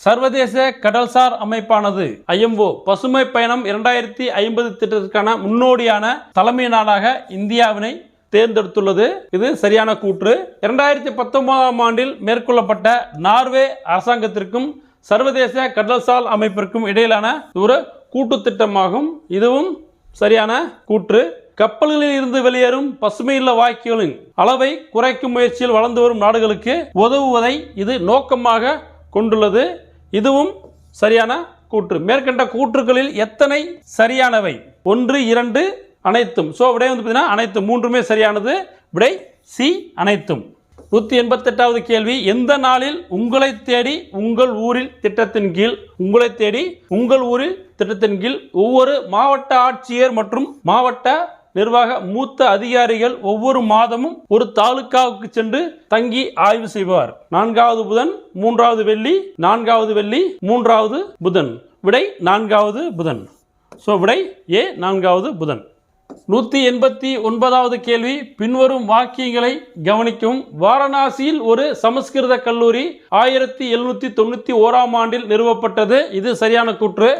சர்வதேச கடல்சார் அமைப்பானது IMO பசுமை பயணம் 2050 திட்டத்திற்கான முன்னோடியான தலைமை நாடாக இந்தியாவினை தேர்ந்தெடுத்துள்ளது. இது சரியான கூற்று. 2019ஆம் ஆண்டில் மேற்கொள்ளப்பட்ட நார்வே அரசாங்கத்திற்கும் சர்வதேச கடல்சார் அமைப்பிற்கும் இடையிலான ஒரு கூட்டு திட்டமாகும். இதுவும் சரியான கூற்று. கப்பல்களில் இருந்து வெளியேறும் பசுமையுள்ள வாயுக்களின் அளவை குறைக்கும் முயற்சியில் வளர்ந்து வரும் நாடுகளுக்கு உதவுவதை இது நோக்கமாக கொண்டுள்ளது. இதுவும் சரியான கூற்று. மேற்கண்ட கூற்றுகளில் எத்தனை சரியானவை? 1, 2 அனைத்தும். ஸோ விடை பார்த்தீங்கன்னா அனைத்தும் 3மே சரியானது. விடை சி அனைத்தும். 188வது கேள்வி. எந்த நாளில் உங்களை தேடி உங்கள் ஊரில் திட்டத்தின் கீழ் ஒவ்வொரு மாவட்ட ஆட்சியர் மற்றும் மாவட்ட நிர்வாக மூத்த அதிகாரிகள் ஒவ்வொரு மாதமும் ஒரு தாலுகாவுக்கு சென்று தங்கி ஆய்வு செய்வார்? 4வது புதன், 3வது வெள்ளி, 4வது வெள்ளி, 3வது புதன். விடை 4வது புதன். ஸோ விடை ஏ 4வது புதன். 189வது கேள்வி. பின்வரும் வாக்கியங்களை கவனிக்கும். வாரணாசியில் ஒரு சமஸ்கிருத கல்லூரி 1791ஆம் ஆண்டில் நிறுவப்பட்டது. இது சரியான கூற்று.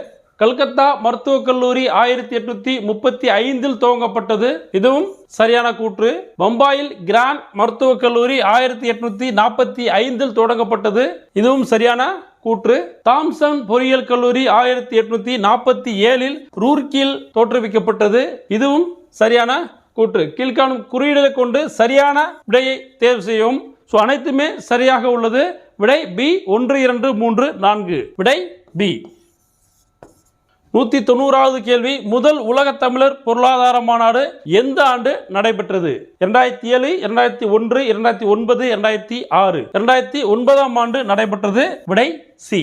கல்கத்தா மருத்துவக் கல்லூரி 1835இல் துவங்கப்பட்டது. இதுவும் சரியான கூற்று. பம்பாயில் கிராண்ட் மருத்துவக் கல்லூரி 1845இல் தொடங்கப்பட்டது. இதுவும் சரியான கூற்று. தாம்சன் பொறியியல் கல்லூரி 1847இல் ரூர்க்கியில் தோற்றுவிக்கப்பட்டது. இதுவும் சரியான கூற்று. கீழ்காணும் குறியீடுகளை கொண்டு சரியான விடையை தேர்வு செய்யவும். ஸோ அனைத்துமே சரியாக உள்ளது. விடை பி 1, 2, 3, 4. விடை பி. 190வது கேள்வி. முதல் உலக தமிழர் பொருளாதார மாநாடு எந்த ஆண்டு நடைபெற்றது? 2007, 2001, 2009, 2006. 2009ஆம் ஆண்டு நடைபெற்றது. விடை சி.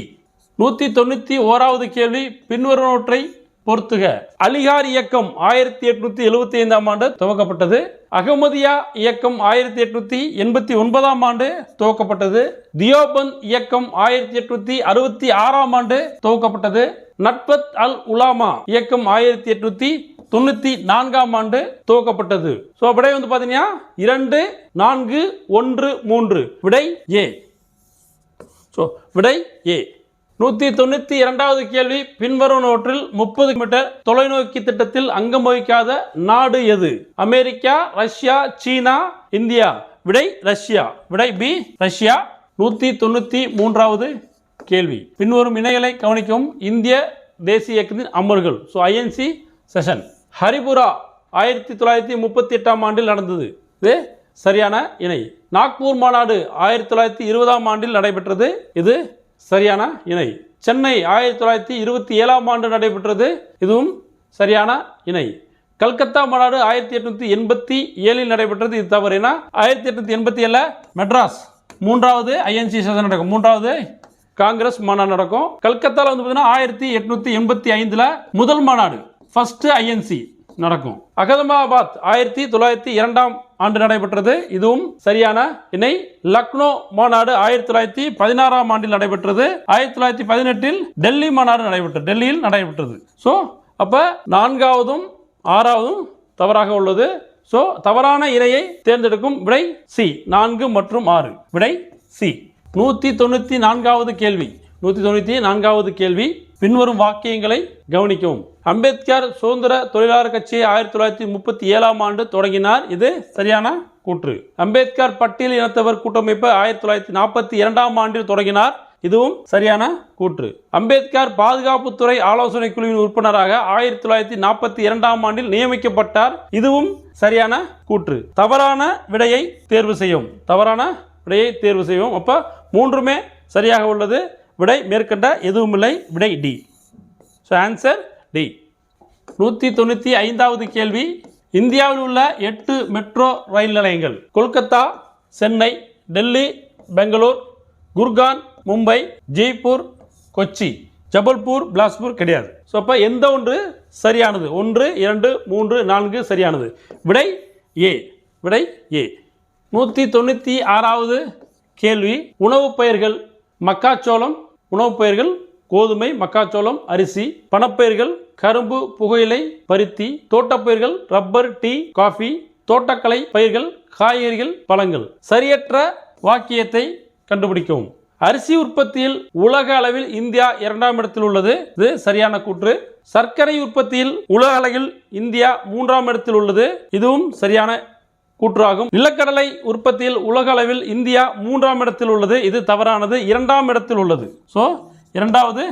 191வது கேள்வி. பின்வருவனவற்றை பொறுத்துக. அலிகார் இயக்கம் 1875ஆம் ஆண்டு துவக்கப்பட்டது. அகமதியா இயக்கம் 1889ஆம் ஆண்டு துவக்கப்பட்டது. தியோபந்த் இயக்கம் 1866ஆம் ஆண்டு துவக்கப்பட்டது. நட்பத் அல் உலாமா இயக்கம் 1894ஆம் ஆண்டு துவக்கப்பட்டது. ஸோ விடை பார்த்தீங்கன்னா 2, 4, 1, 3. விடை ஏ. ஸோ விடை ஏ. 192வது கேள்வி. பின்வருவனவற்றில் 30 மீட்டர் தொலைநோக்கி திட்டத்தில் அங்கம் வகிக்காத நாடு எது? America, Russia, China, India. விடை ரஷ்யா. விடை பி ரஷ்யா. 193வது கேள்வி. பின்வரும் இணைகளை கவனிக்கவும். இந்திய தேசிய இயக்கத்தின் அமல்கள். So INC session. ஹரிபுரா 1938ஆம் ஆண்டில் நடந்தது. இது சரியான இணை. நாக்பூர் மாநாடு 1920ஆம் ஆண்டில் நடைபெற்றது. இது சரியான இணை. சென்னை 1927ஆம் ஆண்டு நடைபெற்றது. இதுவும் சரியான இணை. கல்கத்தா மாநாடு 1887இல் நடைபெற்றது. இது தவறு. 1887 மெட்ராஸ் 3வது ஐஎன்சி செஷன் நடக்கும். 3வது காங்கிரஸ் மாநாடு நடக்கும். கல்கத்தாவில் 1885 முதல் மாநாடு ஃபர்ஸ்ட் ஐஎன்சி நடக்கும். அகமதாபாத் 1902ஆம் ஆண்டு நடைபெற்றது. இதுவும் சரியான இணை. லக்னோ மாநாடு 1916ஆம் ஆண்டில் நடைபெற்றது. 1918இல் டெல்லி மாநாடு நடைபெற்றது. டெல்லியில் நடைபெற்றது. ஸோ அப்ப 4வதும் 6வதும் தவறாக உள்ளது. ஸோ தவறான இணையை தேர்ந்தெடுக்கும். விடை சி 4 மற்றும் 6. விடை சி. 194வது கேள்வி. 194வது கேள்வி. பின்வரும் வாக்கியங்களை கவனிக்கவும். அம்பேத்கர் சுதந்திர தொழிலாளர் கட்சியை 1937ஆம் ஆண்டு தொடங்கினார். இது சரியான கூற்று. அம்பேத்கர் பட்டியல் இனத்தவர் கூட்டமைப்பை 1942ஆம் ஆண்டில் தொடங்கினார். இதுவும் சரியான கூற்று. அம்பேத்கர் பாதுகாப்புத்துறை ஆலோசனை குழுவின் உறுப்பினராக 1942ஆம் ஆண்டில் நியமிக்கப்பட்டார். இதுவும் சரியான கூற்று. தவறான விடையை தேர்வு செய்யும். தவறான விடையை தேர்வு செய்வோம். அப்ப 3மே சரியாக உள்ளது. விடை மேற்கண்ட எதுவும் இல்லை. விடை டி. So answer D. 195வது கேள்வி. இந்தியாவில் உள்ள 8 மெட்ரோ ரயில் நிலையங்கள். கொல்கத்தா, சென்னை, டெல்லி, பெங்களூர், குர்கான், மும்பை, ஜெய்ப்பூர், கொச்சி, ஜபல்பூர், பிலாஸ்பூர் கிடையாது. ஸோ அப்போ எந்த ஒன்று சரியானது? 1, 2, 3, 4 சரியானது. விடை ஏ. விடை ஏ. 196வது கேள்வி. உணவுப் பெயர்கள். மக்காச்சோளம் உணவுப் பெயர்கள் கோதுமை, மக்காச்சோளம், அரிசி. பணப்பெயர்கள் கரும்பு, புகையிலை, பருத்தி. தோட்டப்பயிர்கள் ரப்பர், டீ, காஃபி. தோட்டக்கலை பயிர்கள் காய்கறிகள், பழங்கள். சரியற்ற வாக்கியத்தை கண்டுபிடிக்கவும். அரிசி உற்பத்தியில் உலக அளவில் இந்தியா 2ஆம் இடத்தில் உள்ளது. இது சரியான கூற்று. சர்க்கரை உற்பத்தியில் உலக அளவில் இந்தியா 3ஆம் இடத்தில் உள்ளது. இதுவும் சரியான கூற்றாகும். நிலக்கடலை உற்பத்தியில் உலக அளவில் இந்தியா 3ஆம் இடத்தில் உள்ளது. இது தவறானது. 2ஆம் இடத்தில் உள்ளது. ஸோ 2வது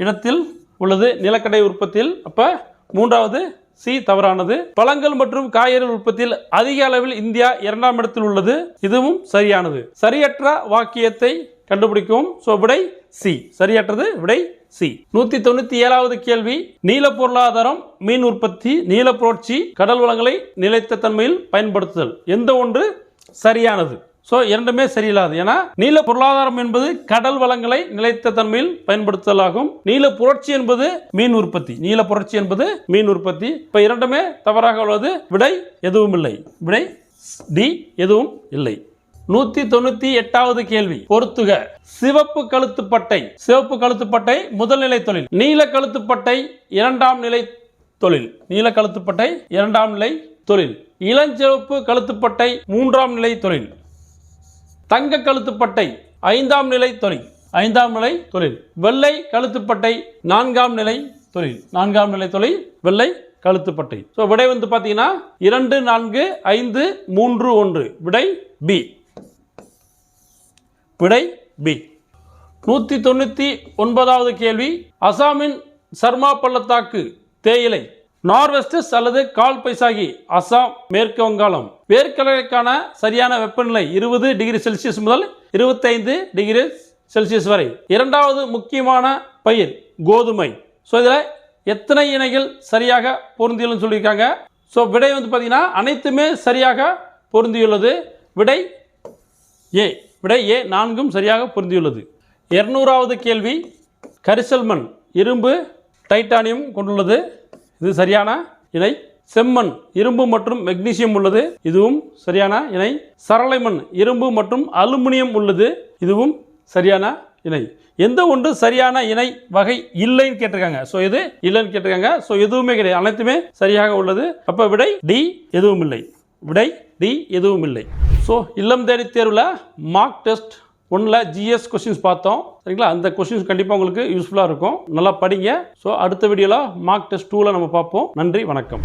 இடத்தில் உள்ளது நிலக்கடலை உற்பத்தியில். அப்ப 3வது சி தவறானது. பழங்கள் மற்றும் காய்கறிகள் உற்பத்தியில் அதிக அளவில் இந்தியா 2ஆம் இடத்தில் உள்ளது. இதுவும் சரியானது. சரியற்ற வாக்கியத்தை கண்டுபிடிக்கவும். ஸோ விடை சி. சரியற்றது விடை சி. 197வது கேள்வி. நீல பொருளாதாரம், மீன் உற்பத்தி, நீல புரட்சி, கடல் வளங்களை நிலைத்த தன்மையில் பயன்படுத்துதல். எந்த ஒன்று சரியானது? ஸோ இரண்டுமே சரியில்லாது. ஏன்னா நீல பொருளாதாரம் என்பது கடல் வளங்களை நிலைத்த தன்மையில் பயன்படுத்துதல் ஆகும். நீல புரட்சி என்பது மீன் உற்பத்தி. நீல புரட்சி என்பது மீன் உற்பத்தி. இப்ப இரண்டுமே தவறாக உள்ளது. விடை எதுவும் இல்லை. விடை டி எதுவும் இல்லை. 198வது கேள்வி. பொறுத்துக. சிவப்பு கழுத்துப்பட்டை. சிவப்பு கழுத்துப்பட்டை முதல் நிலை தொழில். நீல கழுத்துப்பட்டை 2ஆம் நிலை தொழில். நீல கழுத்துப்பட்டை 2ஆம் நிலை தொழில். இளஞ்சிவப்பு கழுத்துப்பட்டை 3ஆம் நிலை தொழில். தங்க கழுத்துப்பட்டை 5ஆம் நிலை தொழில். 5ஆம் நிலை தொழில். வெள்ளை கழுத்துப்பட்டை 4ஆம் நிலை தொழில். 4ஆம் நிலை தொழில் வெள்ளை கழுத்துப்பட்டை. ஸோ விடை வந்து பார்த்தீங்கன்னா 2, 4, 5, 3, 1. விடை பி. விடை பி. 199வது கேள்வி. அசாமின் சர்மா பள்ளத்தாக்கு தேயிலை நார்வெஸ்டஸ் அல்லது கால் பைசாகி, அசாம், மேற்கு வங்காளம். வேர்க்கடலைக்கான சரியான வெப்பநிலை 20 டிகிரி செல்சியஸ் முதல் 25 டிகிரி செல்சியஸ் வரை. 2வது முக்கியமான பயிர் கோதுமை. ஸோ இதில் எத்தனை இணைகள் சரியாக பொருந்தியுள்ளது சொல்லியிருக்காங்க. ஸோ விடை வந்து பார்த்தீங்கன்னா அனைத்துமே சரியாக பொருந்தியுள்ளது. விடை ஏ. விடை ஏ 4ம் சரியாக பொருந்தியுள்ளது. 200வது கேள்வி. கரிசல் மண் இரும்பு, டைட்டானியம் கொண்டுள்ளது. இது சரியான இணை. செம்மண் இரும்பு மற்றும் மெக்னீசியம் உள்ளது. இதுவும் சரியான இணை. சரளை மண் இரும்பு மற்றும் அலுமினியம் உள்ளது. இதுவும் சரியான இணை. எந்த ஒன்று சரியான இணை வகை இல்லைன்னு கேட்டிருக்காங்க. ஸோ இது இல்லைன்னு கேட்டிருக்காங்க. ஸோ எதுவுமே கிடையாது. அனைத்துமே சரியாக உள்ளது. அப்போ விடை டி எதுவும் இல்லை. விடை டி எதுவும் இல்லை. ஸோ இல்லம் தேடி தேர்வில் மார்க் டெஸ்ட் 1ல் ஜிஎஸ் கொஸ்டின்ஸ் பார்த்தோம். சரிங்களா? அந்த கொஸ்டின்ஸ் கண்டிப்பாக உங்களுக்கு யூஸ்ஃபுல்லாக இருக்கும். நல்லா படிங்க. ஸோ அடுத்த வீடியோவில் மார்க் டெஸ்ட் 2ல் நம்ம பார்ப்போம். நன்றி, வணக்கம்.